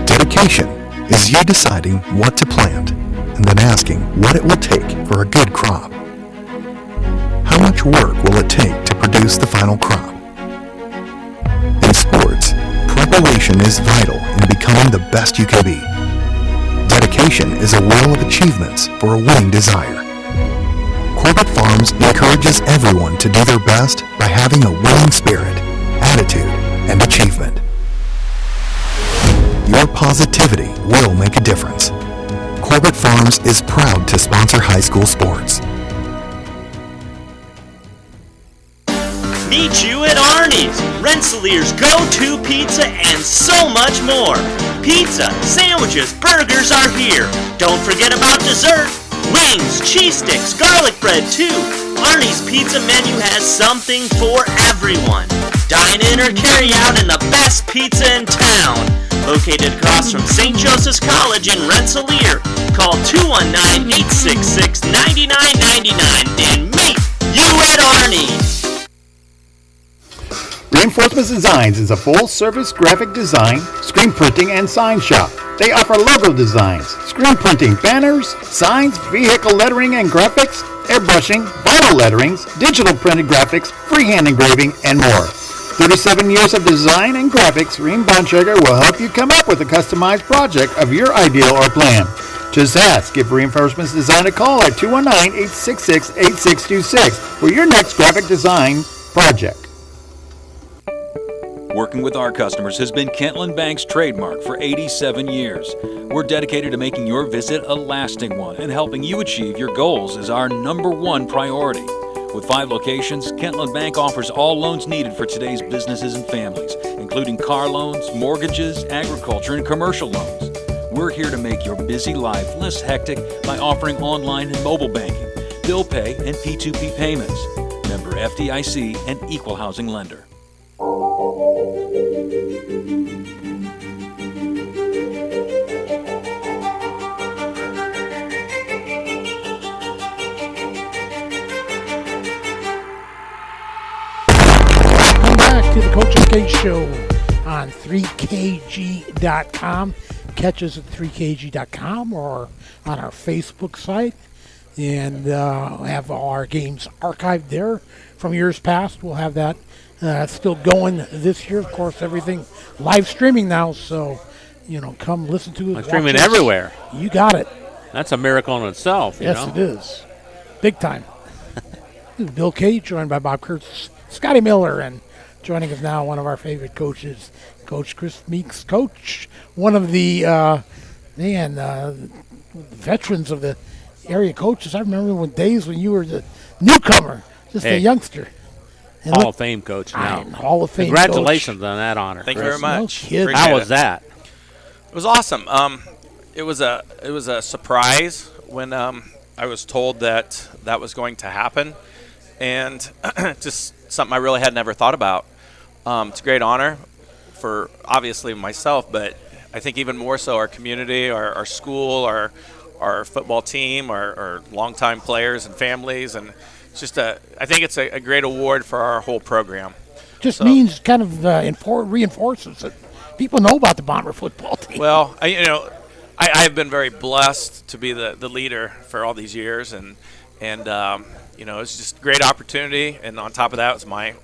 Dedication is you deciding what to plant and then asking what it will take for a good crop. How much work will it take to produce the final crop? In sports, preparation is vital in becoming the best you can be. Dedication is a well of achievements for a winning desire. Corbett Farms encourages everyone to do their best by having a winning spirit, attitude, and achievement. Your positivity will make a difference. Corbett Farms is proud to sponsor high school sports. Meet you at Arnie's, Rensselaer's go-to pizza and so much more. Pizza, sandwiches, burgers are here. Don't forget about dessert. Wings, cheese sticks, garlic bread too. Arnie's pizza menu has something for everyone. Dine in or carry out in the best pizza in town. Located across from St. Joseph's College in Rensselaer. Call 219-866-9999 and meet you at Arnie's. Reinforcements Designs is a full-service graphic design, screen printing, and sign shop. They offer logo designs, screen printing, banners, signs, vehicle lettering and graphics, airbrushing, vinyl letterings, digital printed graphics, freehand engraving, and more. 37 years of design and graphics, Reem Bontrager will help you come up with a customized project of your ideal or plan. Just ask. Give Reinforcements Design a call at 219-866-8626 for your next graphic design project. Working with our customers has been Kentland Bank's trademark for 87 years. We're dedicated to making your visit a lasting one, and helping you achieve your goals is our #1 priority. With 5 locations, Kentland Bank offers all loans needed for today's businesses and families, including car loans, mortgages, agriculture, and commercial loans. We're here to make your busy life less hectic by offering online and mobile banking, bill pay, and P2P payments. Member FDIC and equal housing lender. To the Coach's Cage Show on 3kg.com. Catch us at 3kg.com or on our Facebook site. And have all our games archived there from years past. We'll have that still going this year. Of course, everything live streaming now. So, come listen to it. Streaming everywhere. You got it. That's a miracle in itself. Yes, it is. Big time. Bill Cage, joined by Bob Kurtz, Scotty Miller, and joining us now, one of our favorite coaches, Coach Chris Meeks. Coach, one of the veterans of the area coaches. I remember days when you were the newcomer, just a youngster. And Hall of Fame coach now. Hall of Fame Congratulations on that honor. Thank you very much. No How was that? It was awesome. It was a surprise when I was told that was going to happen, and just something I really had never thought about. It's a great honor for obviously myself, but I think even more so our community, our school, our football team, our longtime players and families, and it's just I think it's a great award for our whole program. Just means kind of reinforces that people know about the Bomber football team. Well, I've been very blessed to be the leader for all these years, and it's just a great opportunity. And on top of that, it's my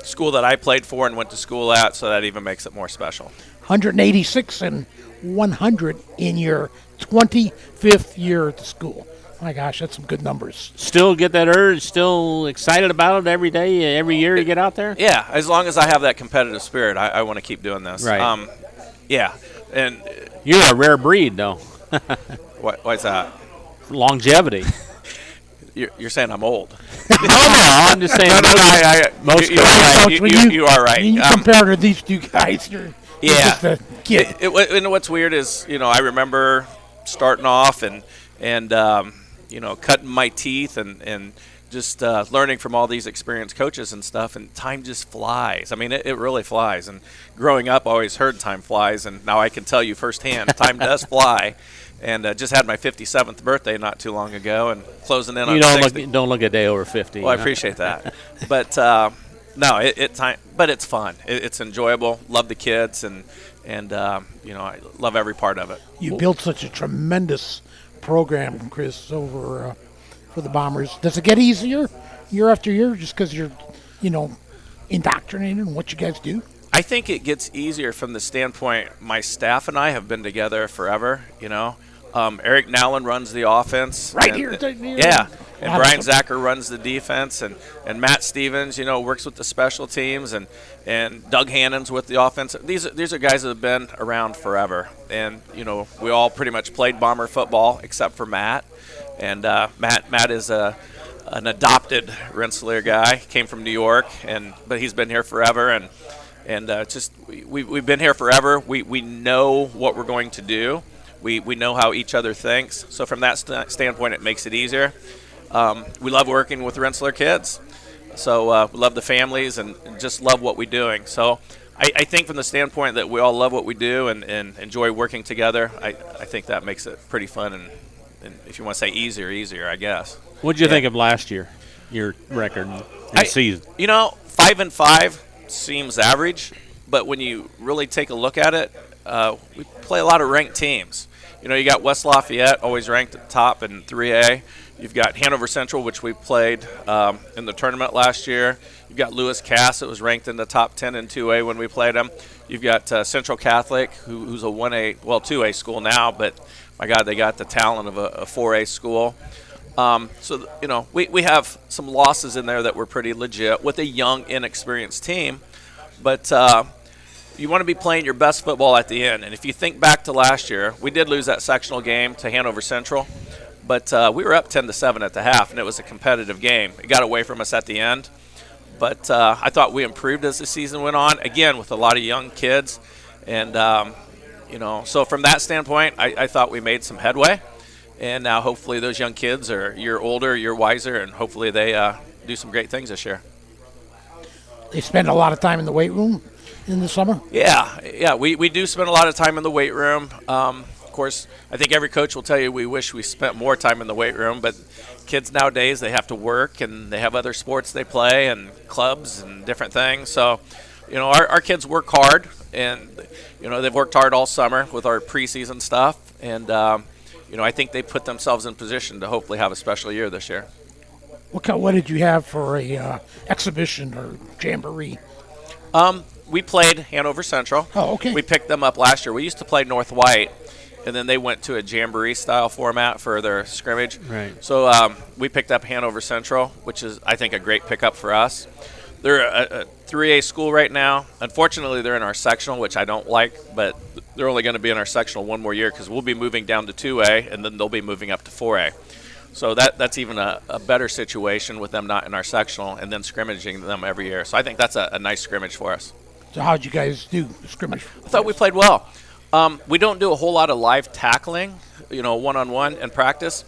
school that I played for and went to school at, so that even makes it more special. 186 and 100 in your 25th year at the school. My gosh, that's some good numbers. Still get that urge, still excited about it every day, every year you get out there? Yeah, as long as I have that competitive spirit, I want to keep doing this. Right. Yeah, and you're a rare breed, though. Why's that? Longevity. You're saying I'm old. No, I'm just saying. Most you are right. When you compare to these two guys, you're just a kid. And what's weird is, I remember starting off and cutting my teeth and just learning from all these experienced coaches and stuff, and time just flies. I mean, it really flies. And growing up, I always heard time flies, and now I can tell you firsthand, time does fly. And just had my 57th birthday not too long ago, and closing in on 60. You don't look a day over 50. Well, I appreciate that. But no, but it's fun. It's enjoyable. Love the kids, and I love every part of it. You built such a tremendous program, Chris, over for the Bombers. Does it get easier year after year just because you're, indoctrinated in what you guys do? I think it gets easier from the standpoint my staff and I have been together forever, Eric Nowlin runs the offense. Here. Yeah. And Brian Zacher runs the defense, and Matt Stevens, works with the special teams, and Doug Hannon's with the offense. These are guys that have been around forever. And, we all pretty much played Bomber football except for Matt. And Matt is an adopted Rensselaer guy, came from New York, but he's been here forever, and we've been here forever. We know what we're going to do. We know how each other thinks. So from that standpoint, it makes it easier. We love working with Rensselaer kids. So we love the families and just love what we're doing. So I think from the standpoint that we all love what we do and enjoy working together, I think that makes it pretty fun and if you want to say easier, I guess. What did you think of last year, your record and season? 5-5 seems average, but when you really take a look at it, we play a lot of ranked teams. You got West Lafayette, always ranked at the top in 3A. You've got Hanover Central, which we played in the tournament last year. You've got Lewis Cass, that was ranked in the top 10 in 2A when we played them. You've got Central Catholic, who's a 2A school now, but my God, they got the talent of a 4A school. So we have some losses in there that were pretty legit with a young, inexperienced team. But you want to be playing your best football at the end. And if you think back to last year, we did lose that sectional game to Hanover Central. But we were up 10-7 at the half, and it was a competitive game. It got away from us at the end. But I thought we improved as the season went on, again, with a lot of young kids. And, so from that standpoint, I thought we made some headway. And now hopefully those young kids are a year older, a year wiser, and hopefully they do some great things this year. They spend a lot of time in the weight room in the summer? Yeah, we do spend a lot of time in the weight room. Of course, I think every coach will tell you we wish we spent more time in the weight room, but kids nowadays, they have to work and they have other sports they play and clubs and different things. So, our kids work hard, and, they've worked hard all summer with our preseason stuff. And, I think they put themselves in position to hopefully have a special year this year. What did you have for a exhibition or jamboree? We played Hanover Central. Oh, okay. We picked them up last year. We used to play North White, and then they went to a jamboree-style format for their scrimmage. Right. So we picked up Hanover Central, which is, I think, a great pickup for us. They're a 3A school right now. Unfortunately, they're in our sectional, which I don't like, but they're only going to be in our sectional one more year because we'll be moving down to 2A, and then they'll be moving up to 4A. So that's even a better situation with them not in our sectional and then scrimmaging them every year. So I think that's a nice scrimmage for us. So how'd you guys do scrimmage? I thought we played well. We don't do a whole lot of live tackling, one-on-one in practice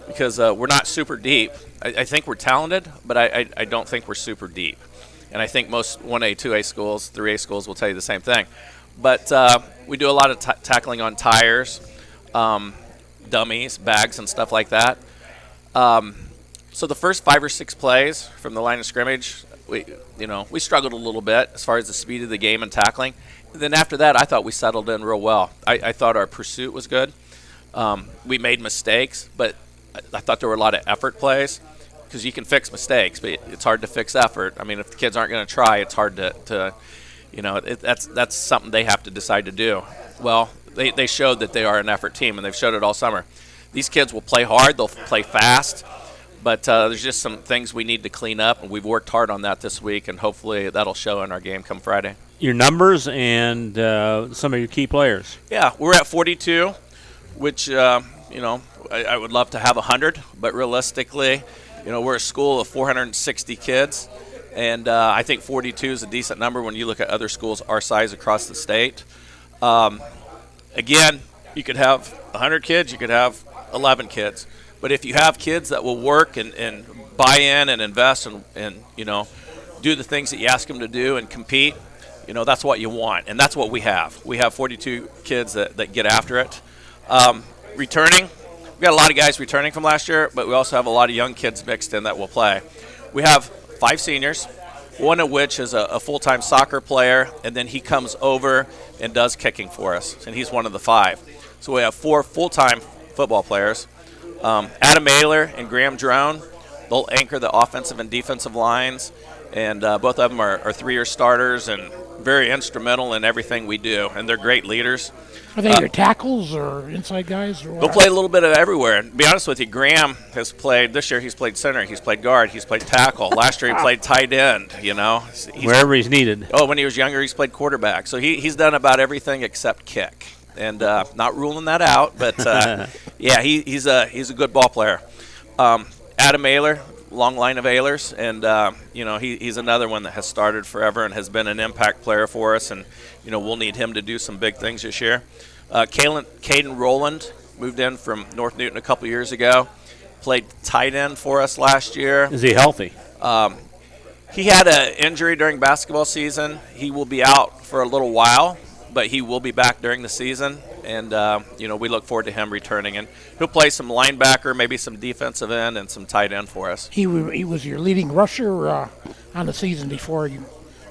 because we're not super deep. I think we're talented, but I don't think we're super deep. And I think most 1A, 2A schools, 3A schools will tell you the same thing. But we do a lot of tackling on tires, dummies, bags, and stuff like that. So the first 5 or 6 plays from the line of scrimmage, we struggled a little bit as far as the speed of the game and tackling. And then after that, I thought we settled in real well. I thought our pursuit was good. We made mistakes, but I thought there were a lot of effort plays because you can fix mistakes, but it's hard to fix effort. I mean, if the kids aren't going to try, it's hard to that's something they have to decide to do. Well, they showed that they are an effort team, and they've showed it all summer. These kids will play hard, they'll play fast, but there's just some things we need to clean up, and we've worked hard on that this week, and hopefully that'll show in our game come Friday. Your numbers and some of your key players. Yeah, we're at 42, which, I would love to have 100, but realistically, we're a school of 460 kids, and I think 42 is a decent number when you look at other schools our size across the state. Again, you could have 100 kids, you could have 11 kids. But if you have kids that will work and buy in and invest and do the things that you ask them to do and compete, that's what you want. And that's what we have. We have 42 kids that get after it. Returning, we've got a lot of guys returning from last year, but we also have a lot of young kids mixed in that will play. We have 5 seniors, one of which is a full-time soccer player, and then he comes over and does kicking for us, and he's one of the 5. So we have 4 full-time football players. Adam Ayler and Graham Drone, they'll anchor the offensive and defensive lines, and both of them are 3-year starters and very instrumental in everything we do, and they're great leaders. Are they your tackles or inside guys? Or what? They'll play a little bit of everywhere. And to be honest with you, Graham has played, this year he's played center, he's played guard, he's played tackle. Last year he played tight end, Wherever he's needed. Oh, when he was younger, he's played quarterback. So he's done about everything except kick. And not ruling that out, but yeah, he's a good ball player. Adam Ayler, long line of Aylers, and he's another one that has started forever and has been an impact player for us, and we'll need him to do some big things this year. Caden Rowland moved in from North Newton a couple years ago, played tight end for us last year. Is he healthy? He had an injury during basketball season. He will be out for a little while, but he will be back during the season, and we look forward to him returning. And he'll play some linebacker, maybe some defensive end, and some tight end for us. He was your leading rusher on the season before you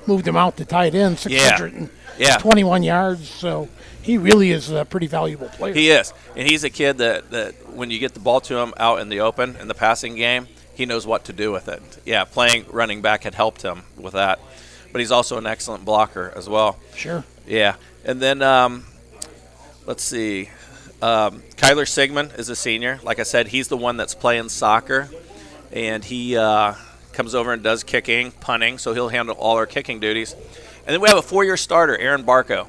moved him out to tight end, 621 yards. So he really is a pretty valuable player. He is, and he's a kid that when you get the ball to him out in the open in the passing game, he knows what to do with it. Yeah, playing running back had helped him with that, but he's also an excellent blocker as well. Sure. Yeah, and then let's see. Kyler Sigmund is a senior. Like I said, he's the one that's playing soccer, and he comes over and does kicking, punting, so he'll handle all our kicking duties. And then we have a 4-year starter, Aaron Barco.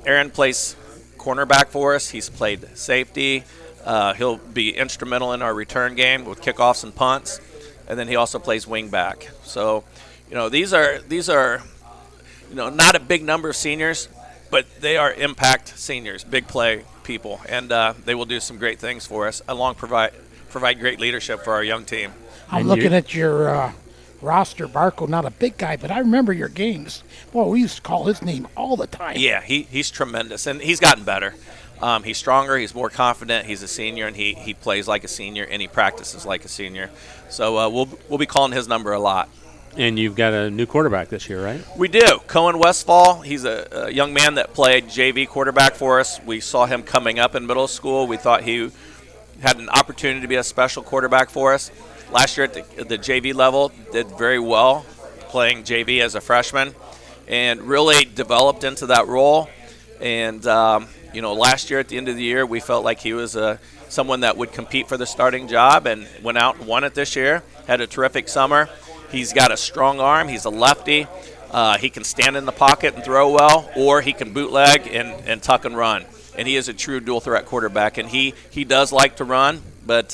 Aaron plays cornerback for us. He's played safety. He'll be instrumental in our return game with kickoffs and punts, and then he also plays wing back. So, these are not a big number of seniors, but they are impact seniors, big play people, and they will do some great things for us, along provide great leadership for our young team. I'm looking at your roster. Barco, not a big guy, but I remember your games. Boy, we used to call his name all the time. Yeah, he's tremendous, and he's gotten better. He's stronger, he's more confident, he's a senior, and he plays like a senior, and he practices like a senior. So we'll be calling his number a lot. And you've got a new quarterback this year, right? We do. Cohen Westfall, he's a young man that played JV quarterback for us. We saw him coming up in middle school. We thought he had an opportunity to be a special quarterback for us. Last year at the JV level, did very well playing JV as a freshman and really developed into that role. And, last year at the end of the year, we felt like he was someone that would compete for the starting job and went out and won it this year. Had a terrific summer. He's got a strong arm. He's a lefty. He can stand in the pocket and throw well, or he can bootleg and tuck and run. And he is a true dual-threat quarterback. And he does like to run, but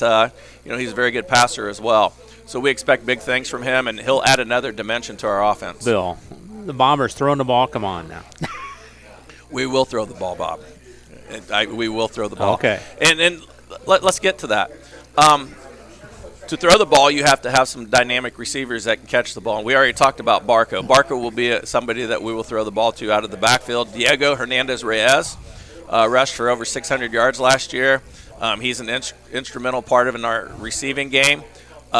he's a very good passer as well. So we expect big things from him, and he'll add another dimension to our offense. Bill, the Bombers throwing the ball. Come on now. We will throw the ball, Bob. We will throw the ball. Okay. And let's get to that. To throw the ball, you have to have some dynamic receivers that can catch the ball. And we already talked about Barco. Barco will be somebody that we will throw the ball to out of the backfield. Diego Hernandez-Reyes rushed for over 600 yards last year. He's an instrumental part of in our receiving game.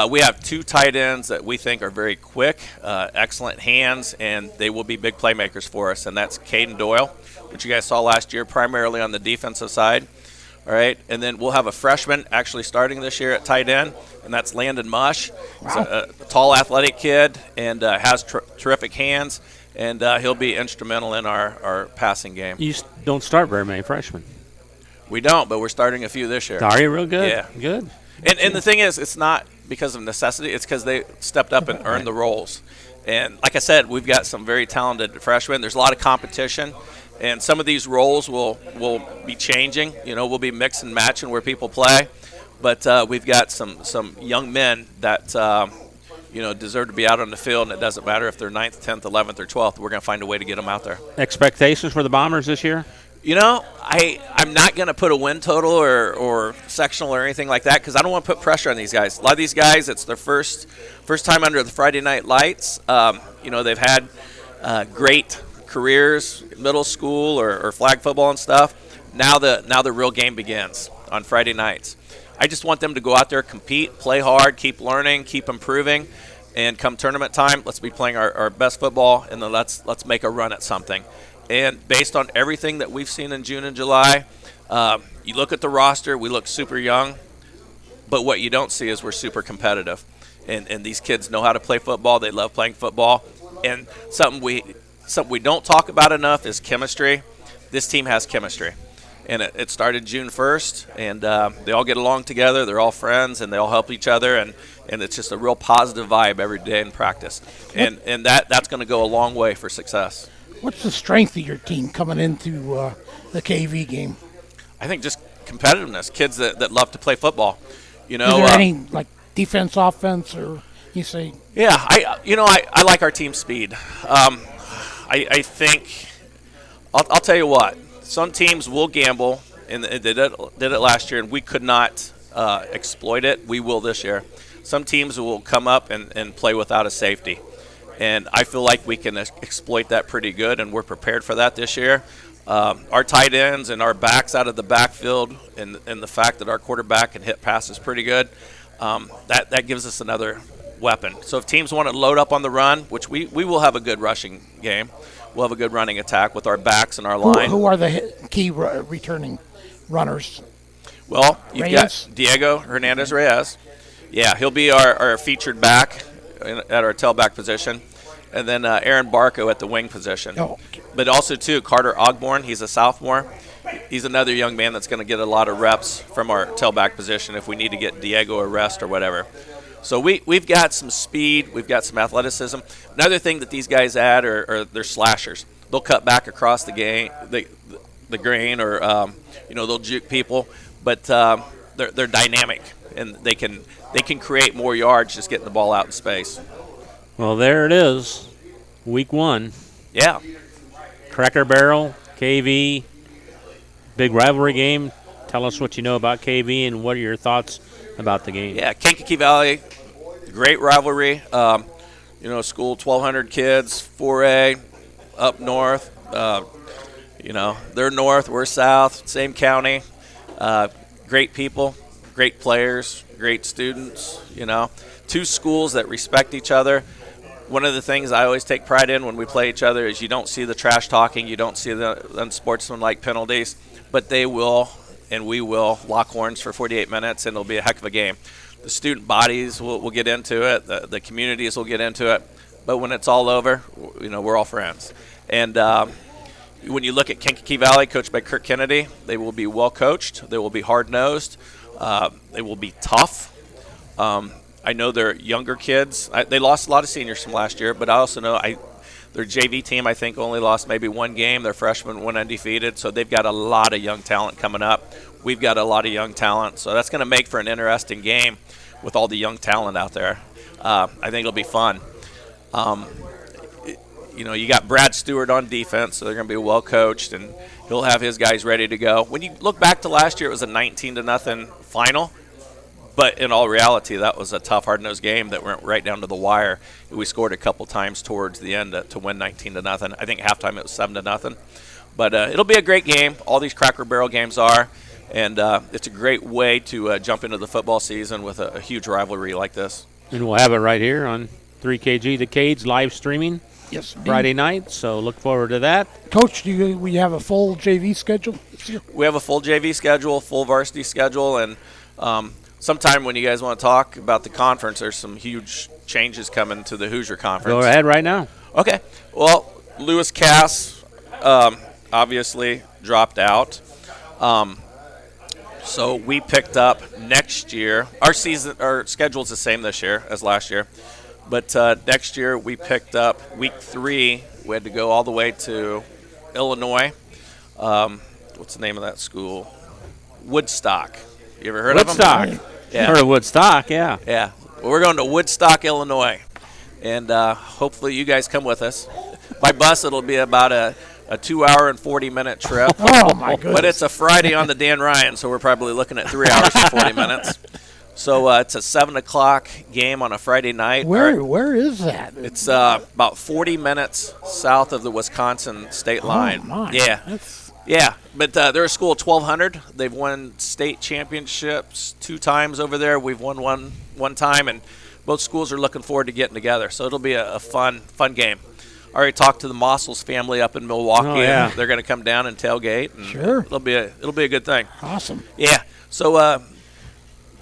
We have 2 tight ends that we think are very quick, excellent hands, and they will be big playmakers for us. And that's Caden Doyle, which you guys saw last year, primarily on the defensive side. All right, and then we'll have a freshman actually starting this year at tight end, and that's Landon Mush. He's a tall, athletic kid and has terrific hands, and he'll be instrumental in our passing game. You don't start very many freshmen. We don't, but we're starting a few this year. Are you real good? Yeah. Good. And the thing is, it's not because of necessity. It's because they stepped up and earned the roles. And like I said, we've got some very talented freshmen. There's a lot of competition. And some of these roles will be changing. We'll be mix and matching where people play. But we've got some young men that, deserve to be out on the field, and it doesn't matter if they're 9th, 10th, 11th, or 12th. We're going to find a way to get them out there. Expectations for the Bombers this year? I'm not going to put a win total or sectional or anything like that because I don't want to put pressure on these guys. A lot of these guys, it's their first time under the Friday night lights. They've had great careers, middle school or flag football and stuff. Now the real game begins on Friday nights. I just want them to go out there, compete, play hard, keep learning, keep improving, and come tournament time, let's be playing our best football, and then let's make a run at something. And based on everything that we've seen in June and July, you look at the roster, we look super young, but what you don't see is we're super competitive. And these kids know how to play football. They love playing football. And something we don't talk about enough is chemistry. This team has chemistry. And it started June 1st, and they all get along together. They're all friends, and they all help each other, and it's just a real positive vibe every day in practice. And that's going to go a long way for success. What's the strength of your team coming into the KV game? I think just competitiveness, kids that love to play football. Is there any defense, offense, or you say? Yeah, I like our team speed. I think I'll tell you what. Some teams will gamble, and they did it last year, and we could not exploit it. We will this year. Some teams will come up and play without a safety, and I feel like we can exploit that pretty good, and we're prepared for that this year. Our tight ends and our backs out of the backfield, and the fact that our quarterback can hit passes pretty good, that gives us another weapon. So if teams want to load up on the run, which we will have a good rushing game, we'll have a good running attack with our backs and our line. Who are the key returning runners? Well, you've got Diego Hernandez-Reyes. Yeah, he'll be our featured back at our tailback position. And then Aaron Barco at the wing position. Oh. But also, too, Carter Ogborn, he's a sophomore. He's another young man that's going to get a lot of reps from our tailback position if we need to get Diego a rest or whatever. So we've got some speed. We've got some athleticism. Another thing that these guys add are their slashers. They'll cut back across the grain or, they'll juke people. But they're dynamic, and they can create more yards just getting the ball out in space. Well, there it is, week 1. Yeah. Cracker Barrel, KV, big rivalry game. Tell us what you know about KV and what are your thoughts about the game. Yeah, Kankakee Valley, great rivalry. School, 1,200 kids, 4A, up north. They're north, we're south, same county. Great people, great players, great students, Two schools that respect each other. One of the things I always take pride in when we play each other is you don't see the trash talking, you don't see the unsportsmanlike penalties, but they will and we will lock horns for 48 minutes, and it'll be a heck of a game. The student bodies will get into it, the communities will get into it, but when it's all over, we're all friends. And when you look at Kankakee Valley, coached by Kirk Kennedy, they will be well coached, they will be hard-nosed, they will be tough. I know they're younger kids. They lost a lot of seniors from last year, but I also know their JV team, I think, only lost maybe one game. Their freshmen went undefeated, so they've got a lot of young talent coming up. We've got a lot of young talent, so that's going to make for an interesting game with all the young talent out there. I think it'll be fun. You got Brad Stewart on defense, so they're going to be well coached, and he'll have his guys ready to go. When you look back to last year, it was a 19-0 final. But in all reality, that was a tough, hard-nosed game that went right down to the wire. We scored a couple times towards the end to win 19-0. I think halftime it was 7-0. But it'll be a great game. All these Cracker Barrel games are, and it's a great way to jump into the football season with a huge rivalry like this. And we'll have it right here on 3KG, the Cage, live streaming. Yes, Friday night, so look forward to that. Coach, we have a full JV schedule this year? We have a full JV schedule, full varsity schedule, and sometime when you guys want to talk about the conference, there's some huge changes coming to the Hoosier Conference. Go ahead right now. Okay. Well, Lewis Cass obviously dropped out. So we picked up next year. Our schedule's the same this year as last year. But next year we picked up week 3. We had to go all the way to Illinois. What's the name of that school? Woodstock. You ever heard Woodstock. of them? Yeah. Heard of Woodstock, yeah. Yeah. Well, we're going to Woodstock, Illinois. And hopefully you guys come with us. By bus, it'll be about a a 2-hour and 40-minute trip. Oh, my goodness. But it's a Friday on the Dan Ryan, so we're probably looking at 3 hours and 40 minutes. So it's a 7 o'clock game on a Friday night. Where is that? It's about 40 minutes south of the Wisconsin state line. Oh, my. Yeah. Yeah, but they're a school of 1,200. They've won state championships 2 times over there. We've won one time, and both schools are looking forward to getting together. So it'll be a fun game. I already talked to the Mossels family up in Milwaukee. Oh, yeah. They're going to come down and tailgate. And Sure. It'll be a good thing. Awesome. Yeah. So I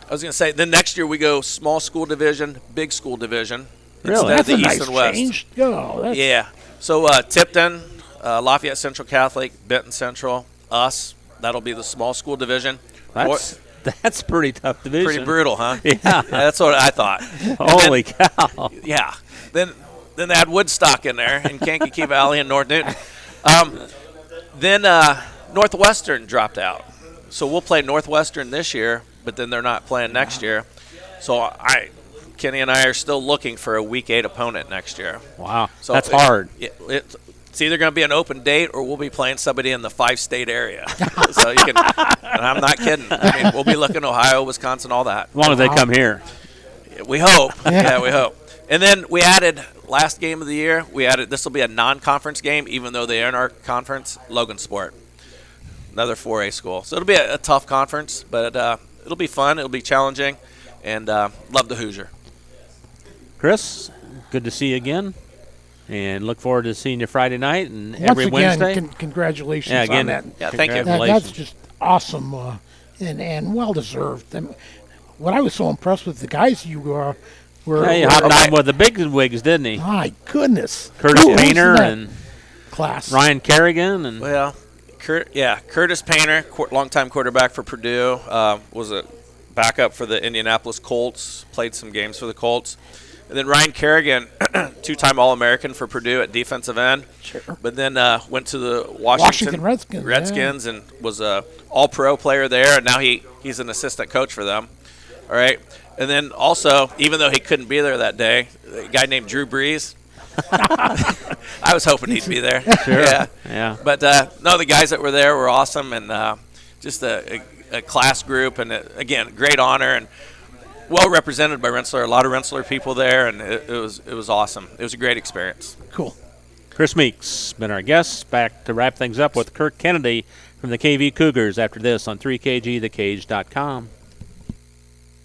was going to say, then next year we go small school division, big school division. Really? That's Instead of a the nice East and West. change. Oh, that's, Yeah. So Tipton, Lafayette Central Catholic, Benton Central, us. That'll be the small school division. That's pretty tough division. Pretty brutal, huh? Yeah. That's what I thought. Holy cow. Yeah. Then they had Woodstock in there in Kankakee Valley and North Newton. Then Northwestern dropped out. So we'll play Northwestern this year, but then they're not playing next year. So Kenny and I are still looking for a Week 8 opponent next year. Wow. So That's hard. It's either going to be an open date or we'll be playing somebody in the 5-state area. So you can, and I'm not kidding. I mean, we'll be looking Ohio, Wisconsin, all that. As long as they come here. We hope. Yeah, we hope. And then we added, last game of the year, this will be a non-conference game, even though they are in our conference, Logan Sport. Another 4A school. So it'll be a tough conference, but it'll be fun. It'll be challenging. And love the Hoosier. Chris, good to see you again. And look forward to seeing you Friday night and Once every again, Wednesday. Congratulations Yeah, again, on that. Yeah, thank you. That's just awesome and well-deserved. What I was so impressed with the guys you were he hopped on with the big wigs, didn't he? My goodness. Curtis Who was in Painter that and class. Ryan Kerrigan. And Well, Curtis Painter, longtime quarterback for Purdue, was a backup for the Indianapolis Colts, played some games for the Colts. And then Ryan Kerrigan, 2-time All-American for Purdue at defensive end. Sure. But then went to the Washington Redskins and was a All-Pro player there, and now he's an assistant coach for them. All right. And then also, even though he couldn't be there that day, a guy named Drew Brees. I was hoping he'd be there. Sure. Yeah. But no, the guys that were there were awesome, and just a class group, and again, great honor and well represented by Rensselaer. A lot of Rensselaer people there, and it was awesome. It was a great experience. Cool. Chris Meeks been our guest. Back to wrap things up with Kirk Kennedy from the KV Cougars after this on 3KGthecage.com.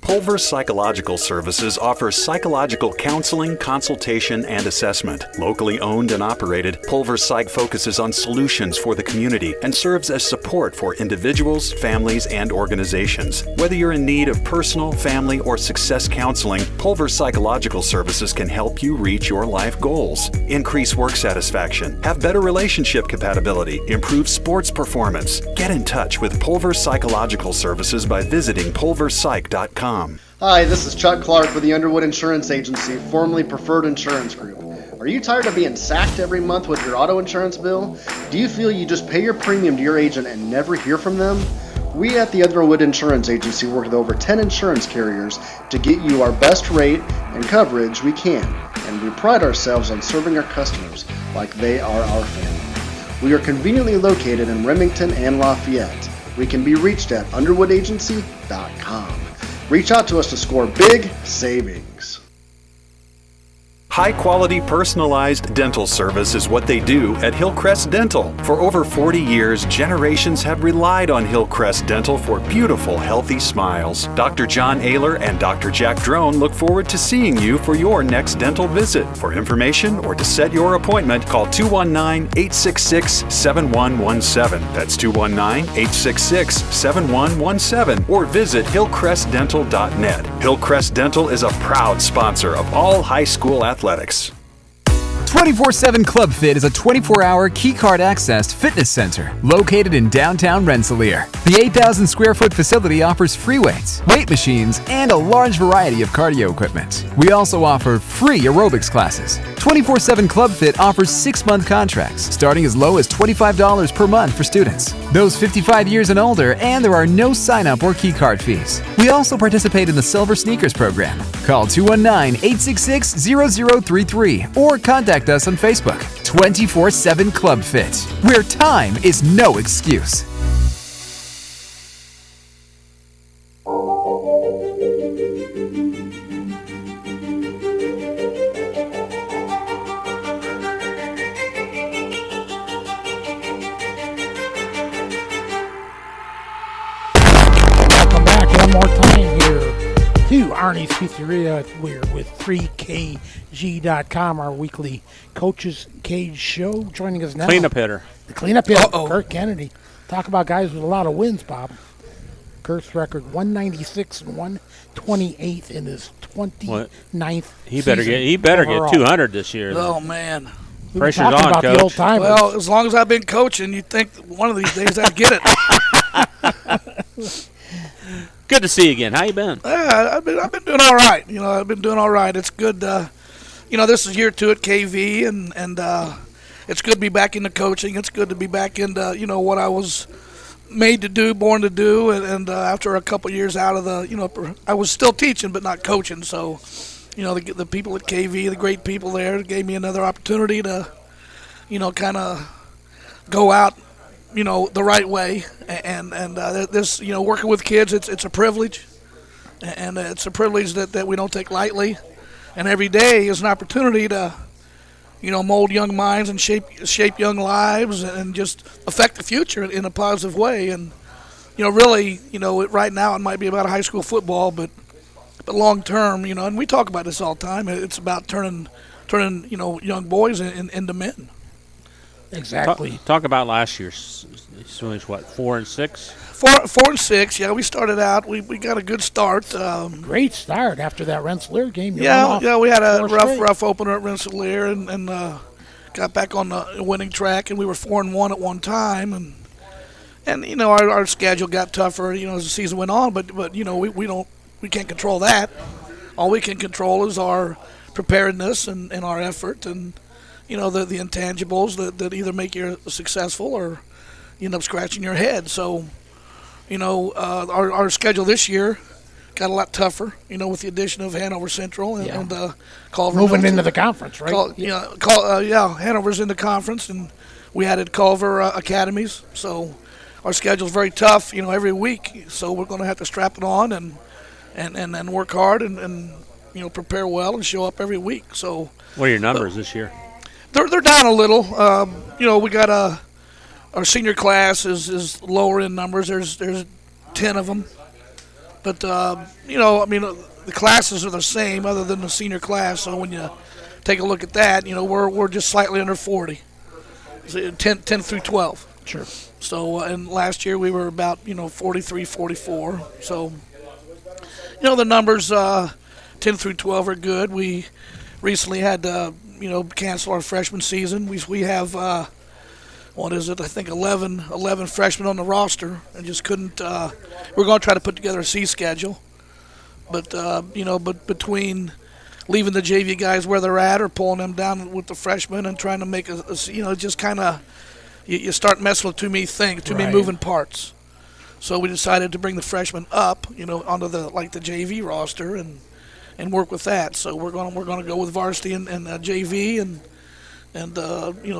Pulver Psychological Services offers psychological counseling, consultation, and assessment. Locally owned and operated, Pulver Psych focuses on solutions for the community and serves as support for individuals, families, and organizations. Whether you're in need of personal, family, or success counseling, Pulver Psychological Services can help you reach your life goals. Increase work satisfaction, have better relationship compatibility, improve sports performance. Get in touch with Pulver Psychological Services by visiting pulverpsych.com. Hi, this is Chuck Clark with the Underwood Insurance Agency, formerly Preferred Insurance Group. Are you tired of being sacked every month with your auto insurance bill? Do you feel you just pay your premium to your agent and never hear from them? We at the Underwood Insurance Agency work with over 10 insurance carriers to get you our best rate and coverage we can, and we pride ourselves on serving our customers like they are our family. We are conveniently located in Remington and Lafayette. We can be reached at underwoodagency.com. Reach out to us to score big savings. High-quality personalized dental service is what they do at Hillcrest Dental. For over 40 years, generations have relied on Hillcrest Dental for beautiful, healthy smiles. Dr. John Ayler and Dr. Jack Drone look forward to seeing you for your next dental visit. For information or to set your appointment, call 219-866-7117. That's 219-866-7117. Or visit hillcrestdental.net. Hillcrest Dental is a proud sponsor of all high school athletics. 24/7 Club Fit is a 24-hour keycard accessed fitness center located in downtown Rensselaer. The 8,000 square foot facility offers free weights, weight machines, and a large variety of cardio equipment. We also offer free aerobics classes. 24/7 Club Fit offers 6-month contracts, starting as low as $25 per month for students. Those 55 years and older, and there are no sign-up or keycard fees. We also participate in the Silver Sneakers program. Call 219-866-0033 or contact us on Facebook. 24/7 Club Fit, where time is no excuse. Arnie's Pizzeria. We're with 3KG.com, our weekly Coaches Cage show. Joining us now, Cleanup hitter. The cleanup hitter, Kurt Kennedy. Talk about guys with a lot of wins, Bob. Kurt's record 196 and 128 in his 29th He better overall. get 200 this year. Oh man, pressure's on, about Coach. The old timers. Well, as long as I've been coaching, you'd think one of these days I'd get it. Good to see you again. How you been? I've been doing all right. I've been doing all right. It's good. This is year 2 at KV, and it's good to be back into coaching. It's good to be back into what I was made to do, born to do, and after a couple years out of I was still teaching but not coaching. So, the people at KV, the great people there, gave me another opportunity to, kind of go out the right way, and this, working with kids, it's a privilege, and it's a privilege that we don't take lightly, and every day is an opportunity to, mold young minds and shape young lives and just affect the future in a positive way, and really, right now it might be about high school football, but long term, and we talk about this all the time, it's about turning young boys into men. Exactly. Talk about last year's. So it's what, 4 and 6? 4 and 6. Yeah, we started out. We got a good start. Great start after that Rensselaer game. We had a rough opener at Rensselaer and got back on the winning track. And we were 4-1 at one time. And our schedule got tougher. As the season went on. But we can't control that. All we can control is our preparedness and our effort and the intangibles that either make you successful or you end up scratching your head. So, our schedule this year got a lot tougher, with the addition of Hanover Central and Culver. Moving into the conference, right? Hanover's in the conference, and we added Culver Academies. So our schedule's very tough, every week. So we're going to have to strap it on and work hard and prepare well and show up every week. So what are your numbers this year? They're down a little. We got our senior class is lower in numbers. There's 10 of them, but the classes are the same other than the senior class. So when you take a look at that, we're just slightly under 40, 10 through 12. Sure. So and last year we were about 43, 44. So the numbers 10 through 12 are good. We recently had cancel our freshman season. We have I think 11 freshmen on the roster, and just couldn't. We're going to try to put together a C schedule, but between leaving the JV guys where they're at or pulling them down with the freshmen and trying to make just kind of you start messing with too many things, too many moving parts. So we decided to bring the freshmen up, onto the JV roster and work with that. So we're going to go with varsity and JV and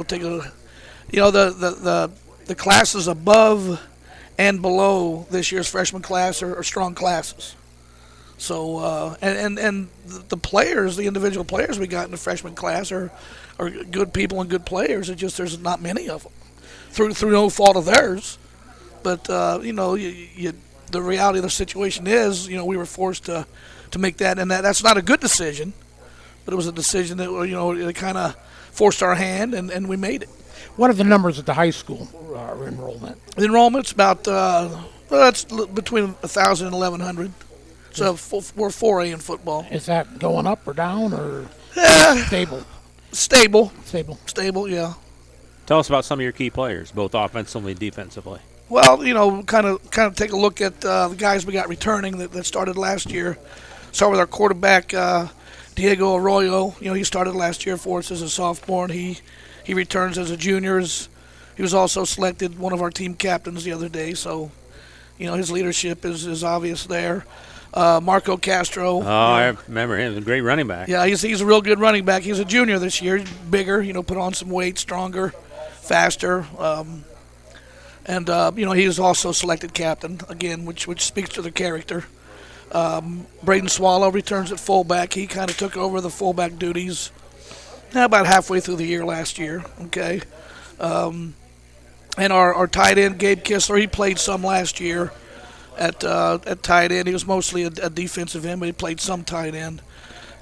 take a the classes above and below this year's freshman class are strong classes. So and the players, the individual players we got in the freshman class are good people and good players. It's just there's not many of them through no fault of theirs. But the reality of the situation is we were forced to make that, and that's not a good decision, but it was a decision that it kind of forced our hand, and we made it. What are the numbers at the high school enrollment? The enrollment's about that's between 1,000 and 1,100. So we're 4A in football. Is that going up or down or stable? Stable, yeah. Tell us about some of your key players, both offensively and defensively. Well, kind of take a look at the guys we got returning that started last year. Start with our quarterback, Diego Arroyo, he started last year for us as a sophomore, and he returns as a junior. He was also selected one of our team captains the other day, so his leadership is obvious there. Marco Castro. Oh, I remember him. He's a great running back. Yeah, he's a real good running back. He's a junior this year. He's bigger, put on some weight, stronger, faster. And he is also selected captain, again, which speaks to the character. Braden Swallow returns at fullback. He kind of took over the fullback duties about halfway through the year last year, okay? And our tight end, Gabe Kistler, he played some last year at tight end. He was mostly a defensive end, but he played some tight end.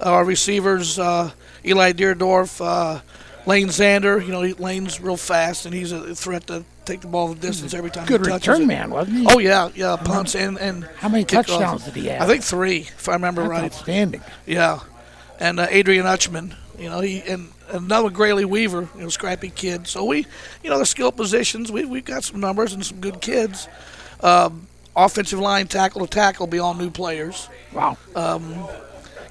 Our receivers, Eli Deerdorf, Lane Zander. Lane's real fast, and he's a threat to take the ball the distance every time Good he touches return it. man, wasn't he? Oh, yeah, punts and How many kickoffs. touchdowns did he have? I think 3, if I remember That's right. outstanding. Yeah, and Adrian Utchman, he and another Grayley Weaver, scrappy kid. So we, the skill positions, we've got some numbers and some good kids. Offensive line, tackle to tackle, be all new players. Wow.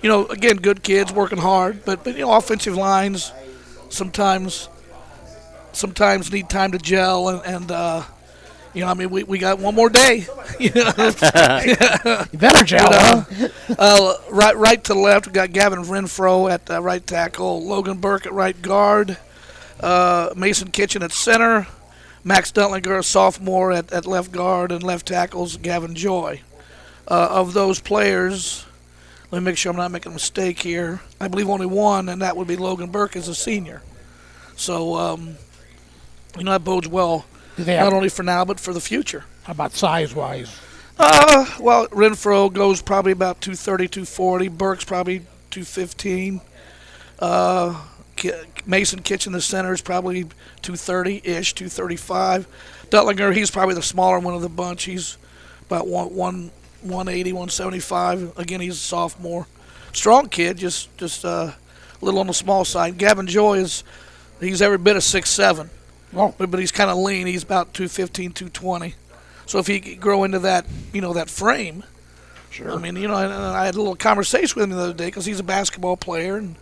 Again, good kids working hard, but offensive lines sometimes need time to gel and we got one more day. You better gel. Right to left, we got Gavin Renfro at right tackle, Logan Burke at right guard, Mason Kitchen at center, Max Duntlinger, a sophomore, at left guard, and left tackles Gavin Joy. Of those players, let me make sure I'm not making a mistake here. I believe only one, and that would be Logan Burke as a senior. So, that bodes well, not only for now, but for the future. How about size-wise? Well, Renfro goes probably about 230, 240. Burke's probably 215. Mason Kitchen, the center, is probably 230-ish, 235. Duttlinger, he's probably the smaller one of the bunch. He's about 180, 175. Again, he's a sophomore. Strong kid, just a little on the small side. Gavin Joy he's every bit of 6'7". Whoa. But he's kind of lean. He's about 215, 220. So if he could grow into that, that frame. Sure. I mean, and I had a little conversation with him the other day because he's a basketball player and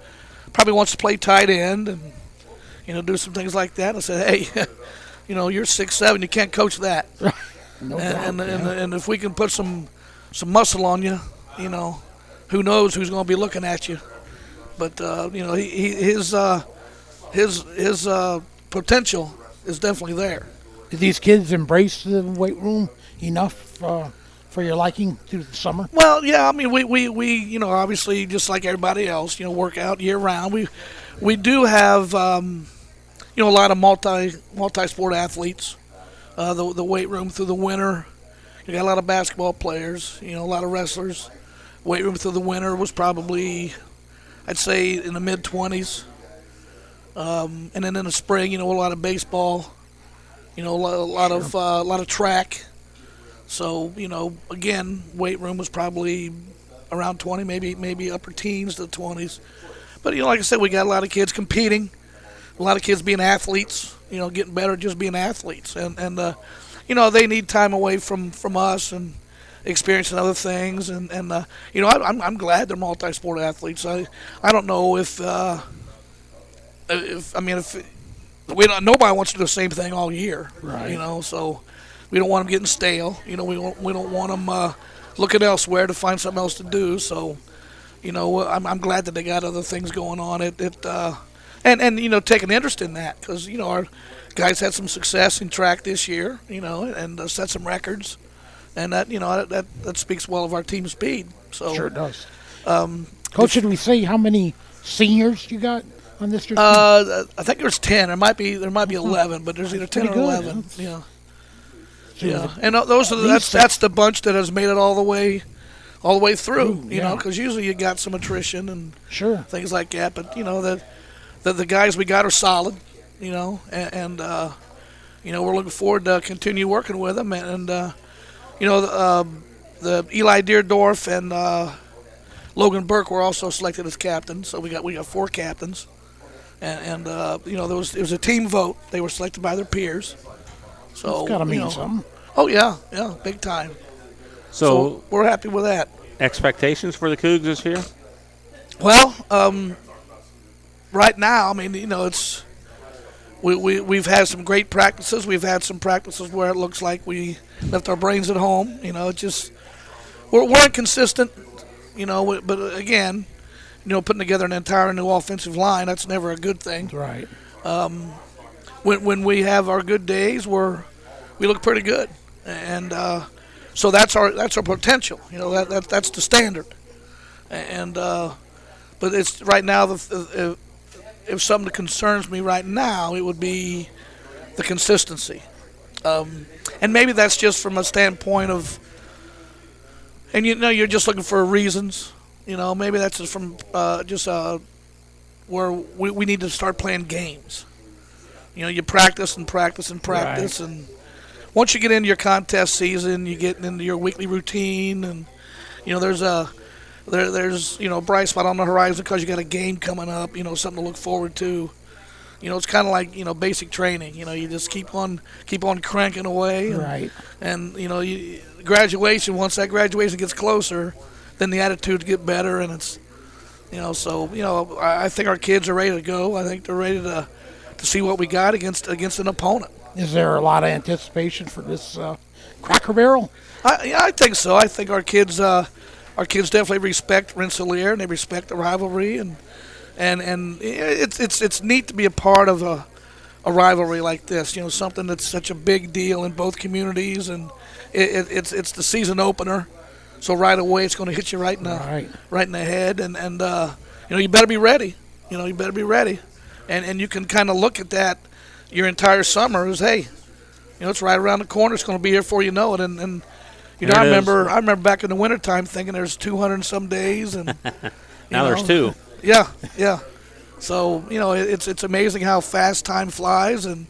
probably wants to play tight end and, do some things like that. I said, hey, you're 6'7", you can't coach that. No and if we can put some muscle on you, who knows who's going to be looking at you. But, his potential is definitely there. Did these kids embrace the weight room enough for your liking through the summer? Well, yeah. I mean, we obviously just like everybody else, work out year round. We do have a lot of multi-sport athletes. The weight room through the winter. You got a lot of basketball players. A lot of wrestlers. Weight room through the winter was probably, I'd say, in the mid-20s. And then in the spring, a lot of baseball. A lot of track. So, again, weight room was probably around 20, maybe upper teens to 20s. But, like I said, we got a lot of kids competing, a lot of kids being athletes, getting better at just being athletes. And they need time away from us and experiencing other things. And I'm glad they're multi-sport athletes. I don't know if nobody wants to do the same thing all year, right? So we don't want them getting stale. We don't want them looking elsewhere to find something else to do. So, I'm glad that they got other things going on. And taking interest in that because our guys had some success in track this year. And set some records, and that that speaks well of our team speed. So sure it does. Coach, should we say how many seniors you got on this year's team? I think there's 10. There might be 11, but there's either 10 or 11. Yeah. Yeah, and that's the bunch that has made it all the way through. Because usually you got some attrition and things like that. But the guys we got are solid. And we're looking forward to continue working with them. And the Eli Deerdorf and Logan Burke were also selected as captains. So we got 4 captains. And it was a team vote. They were selected by their peers. So it's got to mean something. Oh yeah, big time. So we're happy with that. Expectations for the Cougs this year? Well, right now, I mean, it's we've had some great practices. We've had some practices where it looks like we left our brains at home. It just we're inconsistent. But again, putting together an entire new offensive line, that's never a good thing. Right. When we have our good days, we look pretty good, and so that's our potential. That's the standard, and but it's right now if something that concerns me right now, it would be the consistency, and maybe that's just from a standpoint of, and you're just looking for reasons. Maybe that's just from where we need to start playing games. You practice and practice and practice, Right. and once you get into your contest season, you get into your weekly routine, and there's a bright spot on the horizon because you got a game coming up. Something to look forward to. It's kind of like basic training. You just keep on cranking away. Right. And graduation. Once that graduation gets closer, then the attitudes get better, and it's I think our kids are ready to go. I think they're ready to see what we got against an opponent. Is there a lot of anticipation for this Cracker Barrel? I think so. I think our kids definitely respect Rensselaer, and they respect the rivalry, and it's neat to be a part of a rivalry like this. Something that's such a big deal in both communities, and it's the season opener, so right away it's going to hit you right in the head, and you better be ready. You better be ready, and you can kind of look at that your entire summer as, hey, it's right around the corner. It's going to be here before you know it, and I remember back in the wintertime thinking there's 200 and some days, and now there's 2. Yeah. So it's amazing how fast time flies, and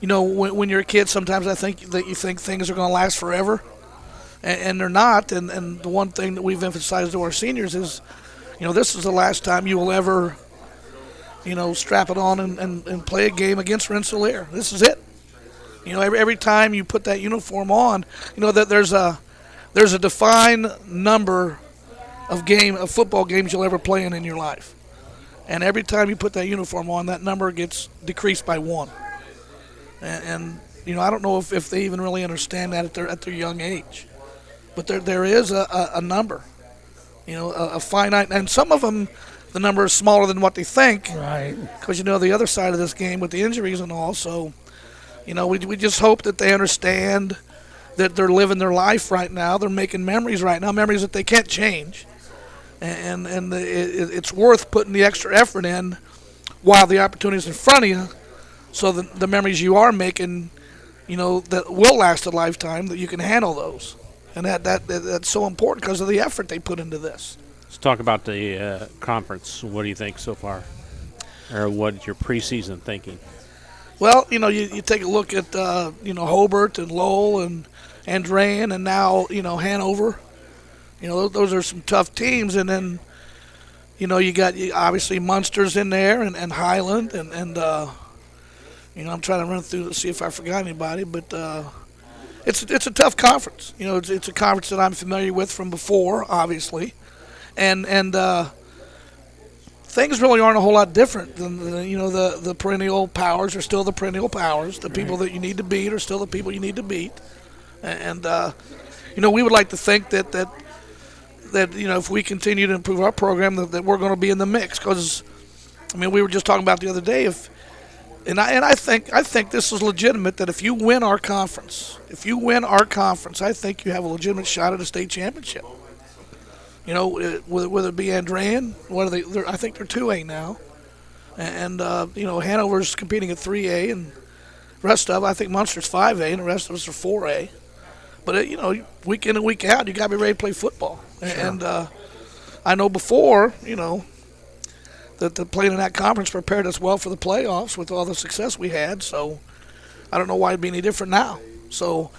when you're a kid, sometimes I think that you think things are going to last forever, and they're not. And the one thing that we've emphasized to our seniors is, this is the last time you will ever, strap it on and play a game against Rensselaer. This is it. Every time you put that uniform on, that there's a defined number of football games you'll ever play in your life, and every time you put that uniform on, that number gets decreased by 1. And I don't know if they even really understand that at their young age, but there is a number, a finite, and some of them, the number is smaller than what they think, right? Because the other side of this game with the injuries and all, so. We just hope that they understand that they're living their life right now. They're making memories right now, memories that they can't change. And it's worth putting the extra effort in while the opportunity is in front of you, so that the memories you are making, that will last a lifetime, that you can handle those. And that's so important because of the effort they put into this. Let's talk about the conference. What do you think so far? Or what's your preseason thinking? Well, you take a look at, Hobart and Lowell and Andrean and now, Hanover. Those are some tough teams. And then, you got obviously Munster's in there and Highland. And I'm trying to run through to see if I forgot anybody. But it's a tough conference. It's a conference that I'm familiar with from before, obviously. And things really aren't a whole lot different than the perennial powers are still the perennial powers. The people that you need to beat are still the people you need to beat, and we would like to think that if we continue to improve our program that we're going to be in the mix, because we were just talking about the other day I think this is legitimate, that if you win our conference, I think you have a legitimate shot at a state championship. Whether it be Andrean, I think they're 2A now, and Hanover's competing at 3A, and the rest of, I think Munster's 5A, and the rest of us are 4A. But week in and week out, you got to be ready to play football. Sure. And I know before, that the playing in that conference prepared us well for the playoffs with all the success we had. So I don't know why it'd be any different now. So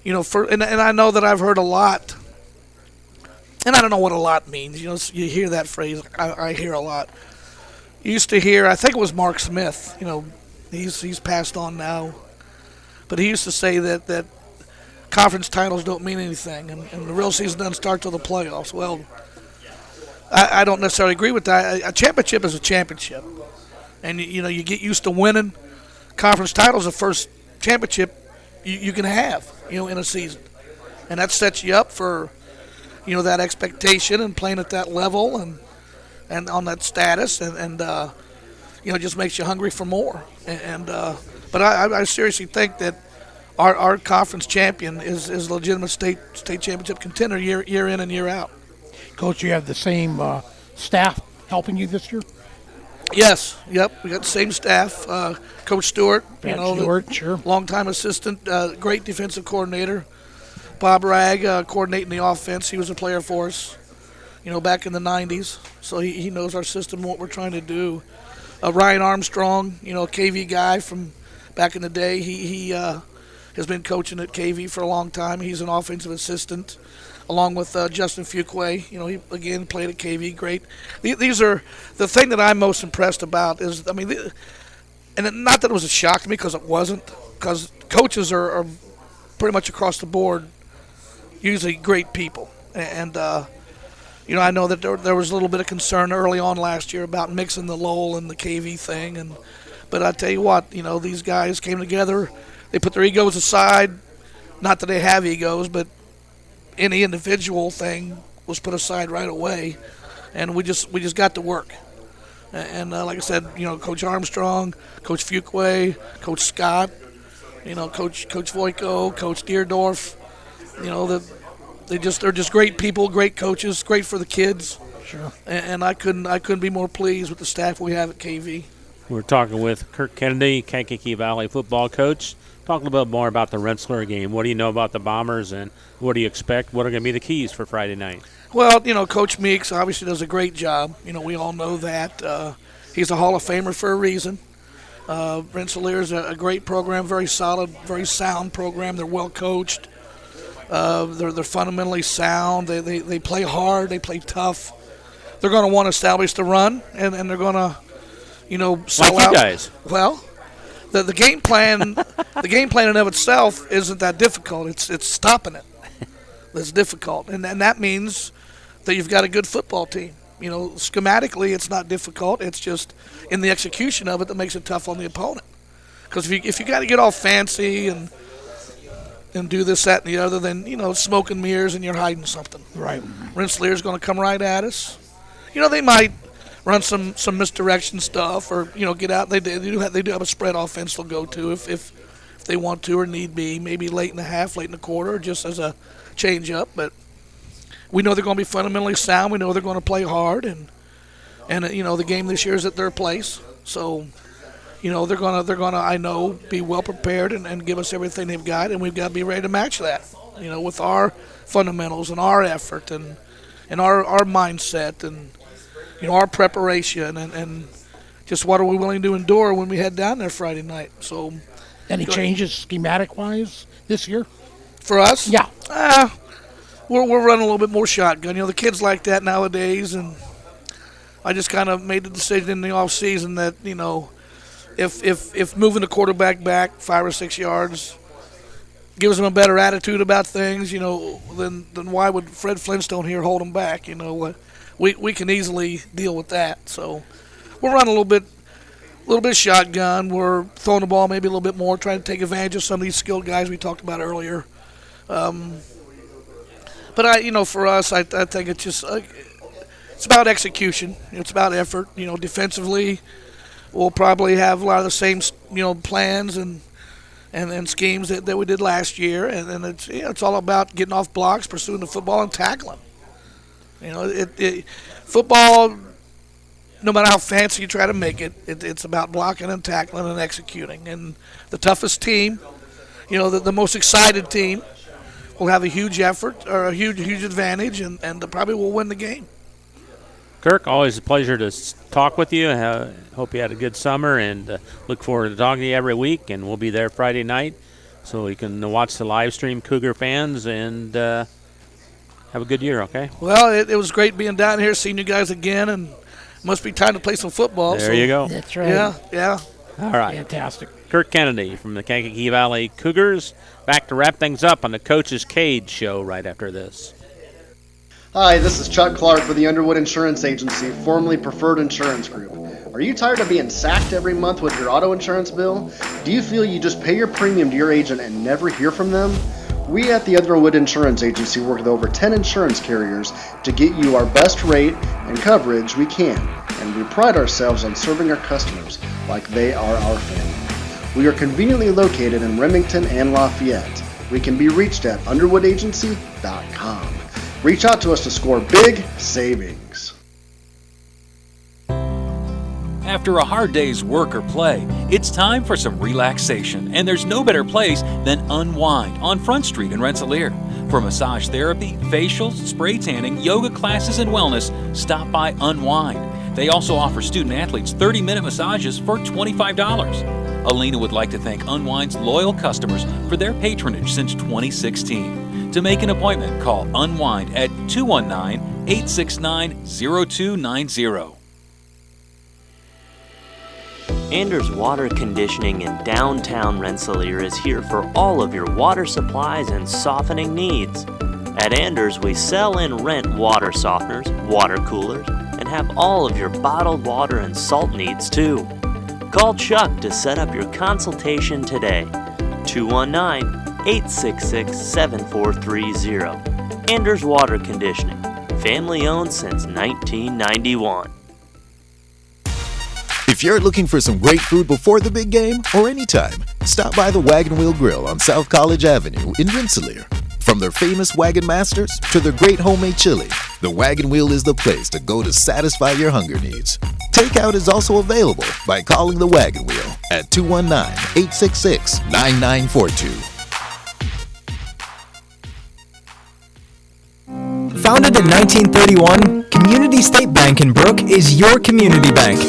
and I know that I've heard a lot. And I don't know what a lot means. You hear that phrase. I hear a lot. You used to hear, I think it was Mark Smith. He's passed on now. But he used to say that conference titles don't mean anything, and the real season doesn't start till the playoffs. Well, I don't necessarily agree with that. A championship is a championship, and you get used to winning. Conference titles, the first championship you can have, in a season, and that sets you up for, that expectation and playing at that level and on that status, and just makes you hungry for more. But I seriously think that our conference champion is a legitimate state championship contender year in and year out. Coach, you have the same staff helping you this year? Yes, yep. We got the same staff. Coach Stewart, Stewart, sure. Longtime assistant, great defensive coordinator. Bob Ragg coordinating the offense. He was a player for us, back in the 90s. So he knows our system and what we're trying to do. Ryan Armstrong, a KV guy from back in the day. He has been coaching at KV for a long time. He's an offensive assistant, along with Justin Fuqua. He again played at KV. Great. These are the thing that I'm most impressed about is, and not that it was a shock to me, because it wasn't, because coaches are pretty much across the board usually great people. And I know that there was a little bit of concern early on last year about mixing the Lowell and the KV thing, but I tell you what, these guys came together. They put their egos aside. Not that they have egos, but any individual thing was put aside right away, and we just got to work. And like I said, Coach Armstrong, Coach Fuqua, Coach Scott, Coach Voiko, Coach Deerdorf, they're just great people, great coaches, great for the kids. Sure. And I couldn't be more pleased with the staff we have at KV. We're talking with Kirk Kennedy, Kankakee Valley football coach. Talk a little bit more about the Rensselaer game. What do you know about the Bombers, and what do you expect? What are going to be the keys for Friday night? Well, Coach Meeks obviously does a great job. We all know that. He's a Hall of Famer for a reason. Rensselaer is a great program, very solid, very sound program. They're well coached. They're fundamentally sound. They play hard. They play tough. They're going to want to establish the run, and they're going to, sell like out. You guys. Well, the game plan, the game plan in of itself isn't that difficult. It's stopping it that's difficult, and that means that you've got a good football team. Schematically, it's not difficult. It's just in the execution of it that makes it tough on the opponent. Because if you got to get all fancy and do this, that, and the other, then, smoke and mirrors and you're hiding something. Right. Rensselaer's going to come right at us. They might run some misdirection stuff or, get out. They do have a spread offense they'll go to if they want to or need be, maybe late in the half, late in the quarter, just as a change up. But we know they're going to be fundamentally sound. We know they're going to play hard. And the game this year is at their place. So, they're gonna I know, be well prepared and give us everything they've got, and we've got to be ready to match that. With our fundamentals and our effort and our mindset and our preparation and just what are we willing to endure when we head down there Friday night. So, any changes schematic wise this year for us? Yeah. We're running a little bit more shotgun. The kids like that nowadays, and I just kind of made the decision in the off season that if moving the quarterback back 5 or 6 yards gives them a better attitude about things, then why would Fred Flintstone here hold them back? We can easily deal with that. So we're running a little bit shotgun. We're throwing the ball maybe a little bit more, trying to take advantage of some of these skilled guys we talked about earlier. But for us, I think it's just it's about execution. It's about effort. Defensively, we'll probably have a lot of the same plans and schemes that we did last year, and it's it's all about getting off blocks, pursuing the football, and tackling. Football, no matter how fancy you try to make it, it's about blocking and tackling and executing. And the toughest team, the most excited team, will have a huge effort or a huge advantage, and probably will win the game. Kirk, always a pleasure to talk with you. Hope you had a good summer, and look forward to talking to you every week. And we'll be there Friday night, so you can watch the live stream, Cougar fans, and have a good year, okay? Well, it was great being down here, seeing you guys again, and must be time to play some football. There you go. That's right. Yeah. All right. Fantastic. Kirk Kennedy from the Kankakee Valley Cougars. Back to wrap things up on the Coach's Cage show right after this. Hi, this is Chuck Clark with the Underwood Insurance Agency, formerly Preferred Insurance Group. Are you tired of being sacked every month with your auto insurance bill? Do you feel you just pay your premium to your agent and never hear from them? We at the Underwood Insurance Agency work with over 10 insurance carriers to get you our best rate and coverage we can, and we pride ourselves on serving our customers like they are our family. We are conveniently located in Remington and Lafayette. We can be reached at underwoodagency.com. Reach out to us to score big savings. After a hard day's work or play, it's time for some relaxation, and there's no better place than Unwind on Front Street in Rensselaer. For massage therapy, facials, spray tanning, yoga classes, and wellness, stop by Unwind. They also offer student-athletes 30-minute massages for $25. Alina would like to thank Unwind's loyal customers for their patronage since 2016. To make an appointment, call Unwind at 219-869-0290. Anders Water Conditioning in downtown Rensselaer is here for all of your water supplies and softening needs. At Anders, we sell and rent water softeners, water coolers, and have all of your bottled water and salt needs too. Call Chuck to set up your consultation today. 219-866-7430. Anders Water Conditioning, family owned since 1991. If you're looking for some great food before the big game or anytime, stop by the Wagon Wheel Grill on South College Avenue in Rensselaer. From their famous Wagon Masters to their great homemade chili, the Wagon Wheel is the place to go to satisfy your hunger needs. Takeout is also available by calling the Wagon Wheel at 219-866-9942. Founded in 1931, Community State Bank in Brook is your community bank.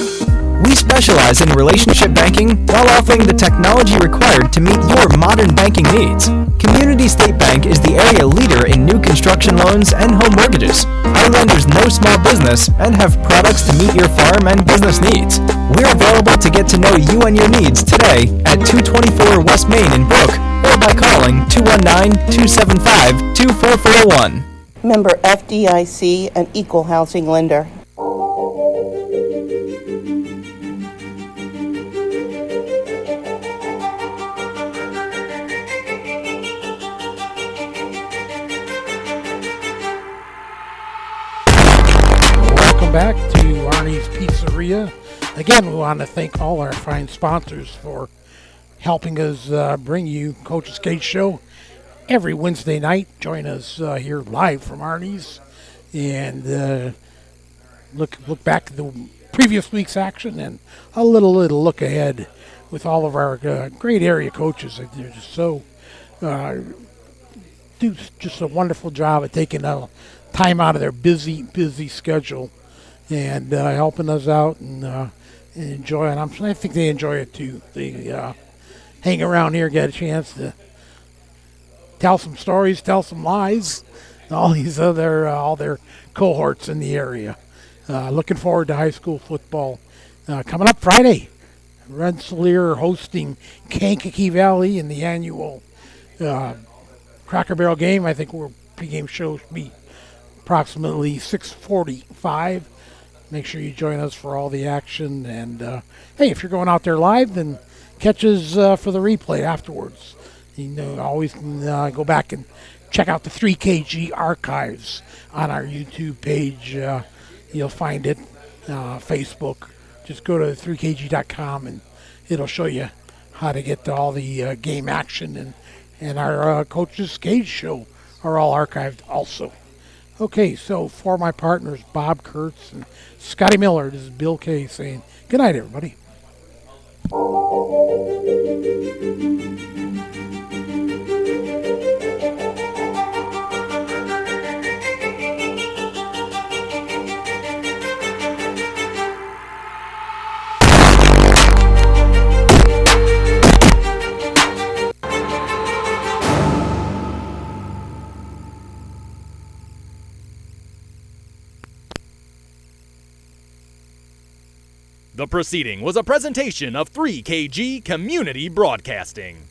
We specialize in relationship banking while offering the technology required to meet your modern banking needs. Community State Bank is the area leader in new construction loans and home mortgages. Our lenders know small business and have products to meet your farm and business needs. We're available to get to know you and your needs today at 224 West Main in Brook or by calling 219-275-2441. Member FDIC, an equal housing lender. Back to Arnie's Pizzeria. Again, we want to thank all our fine sponsors for helping us bring you Coach's Cage Show every Wednesday night. Join us here live from Arnie's and look back at the previous week's action and a little look ahead with all of our great area coaches. They're just so do just a wonderful job at taking time out of their busy schedule and helping us out and enjoying. I think they enjoy it too. They hang around here, get a chance to tell some stories, tell some lies. All these other all their cohorts in the area. Looking forward to high school football coming up Friday. Rensselaer hosting Kankakee Valley in the annual Cracker Barrel game. I think our pregame show should be approximately 6:45. Make sure you join us for all the action. And, hey, if you're going out there live, then catch us for the replay afterwards. You always can go back and check out the 3KG archives on our YouTube page. You'll find it. Facebook. Just go to 3kg.com, and it'll show you how to get to all the game action. And our Coach's Cage Show are all archived also. Okay, so for my partners, Bob Kurtz and Scotty Miller, this is Bill Kay saying good night, everybody. The proceeding was a presentation of 3KG Community Broadcasting.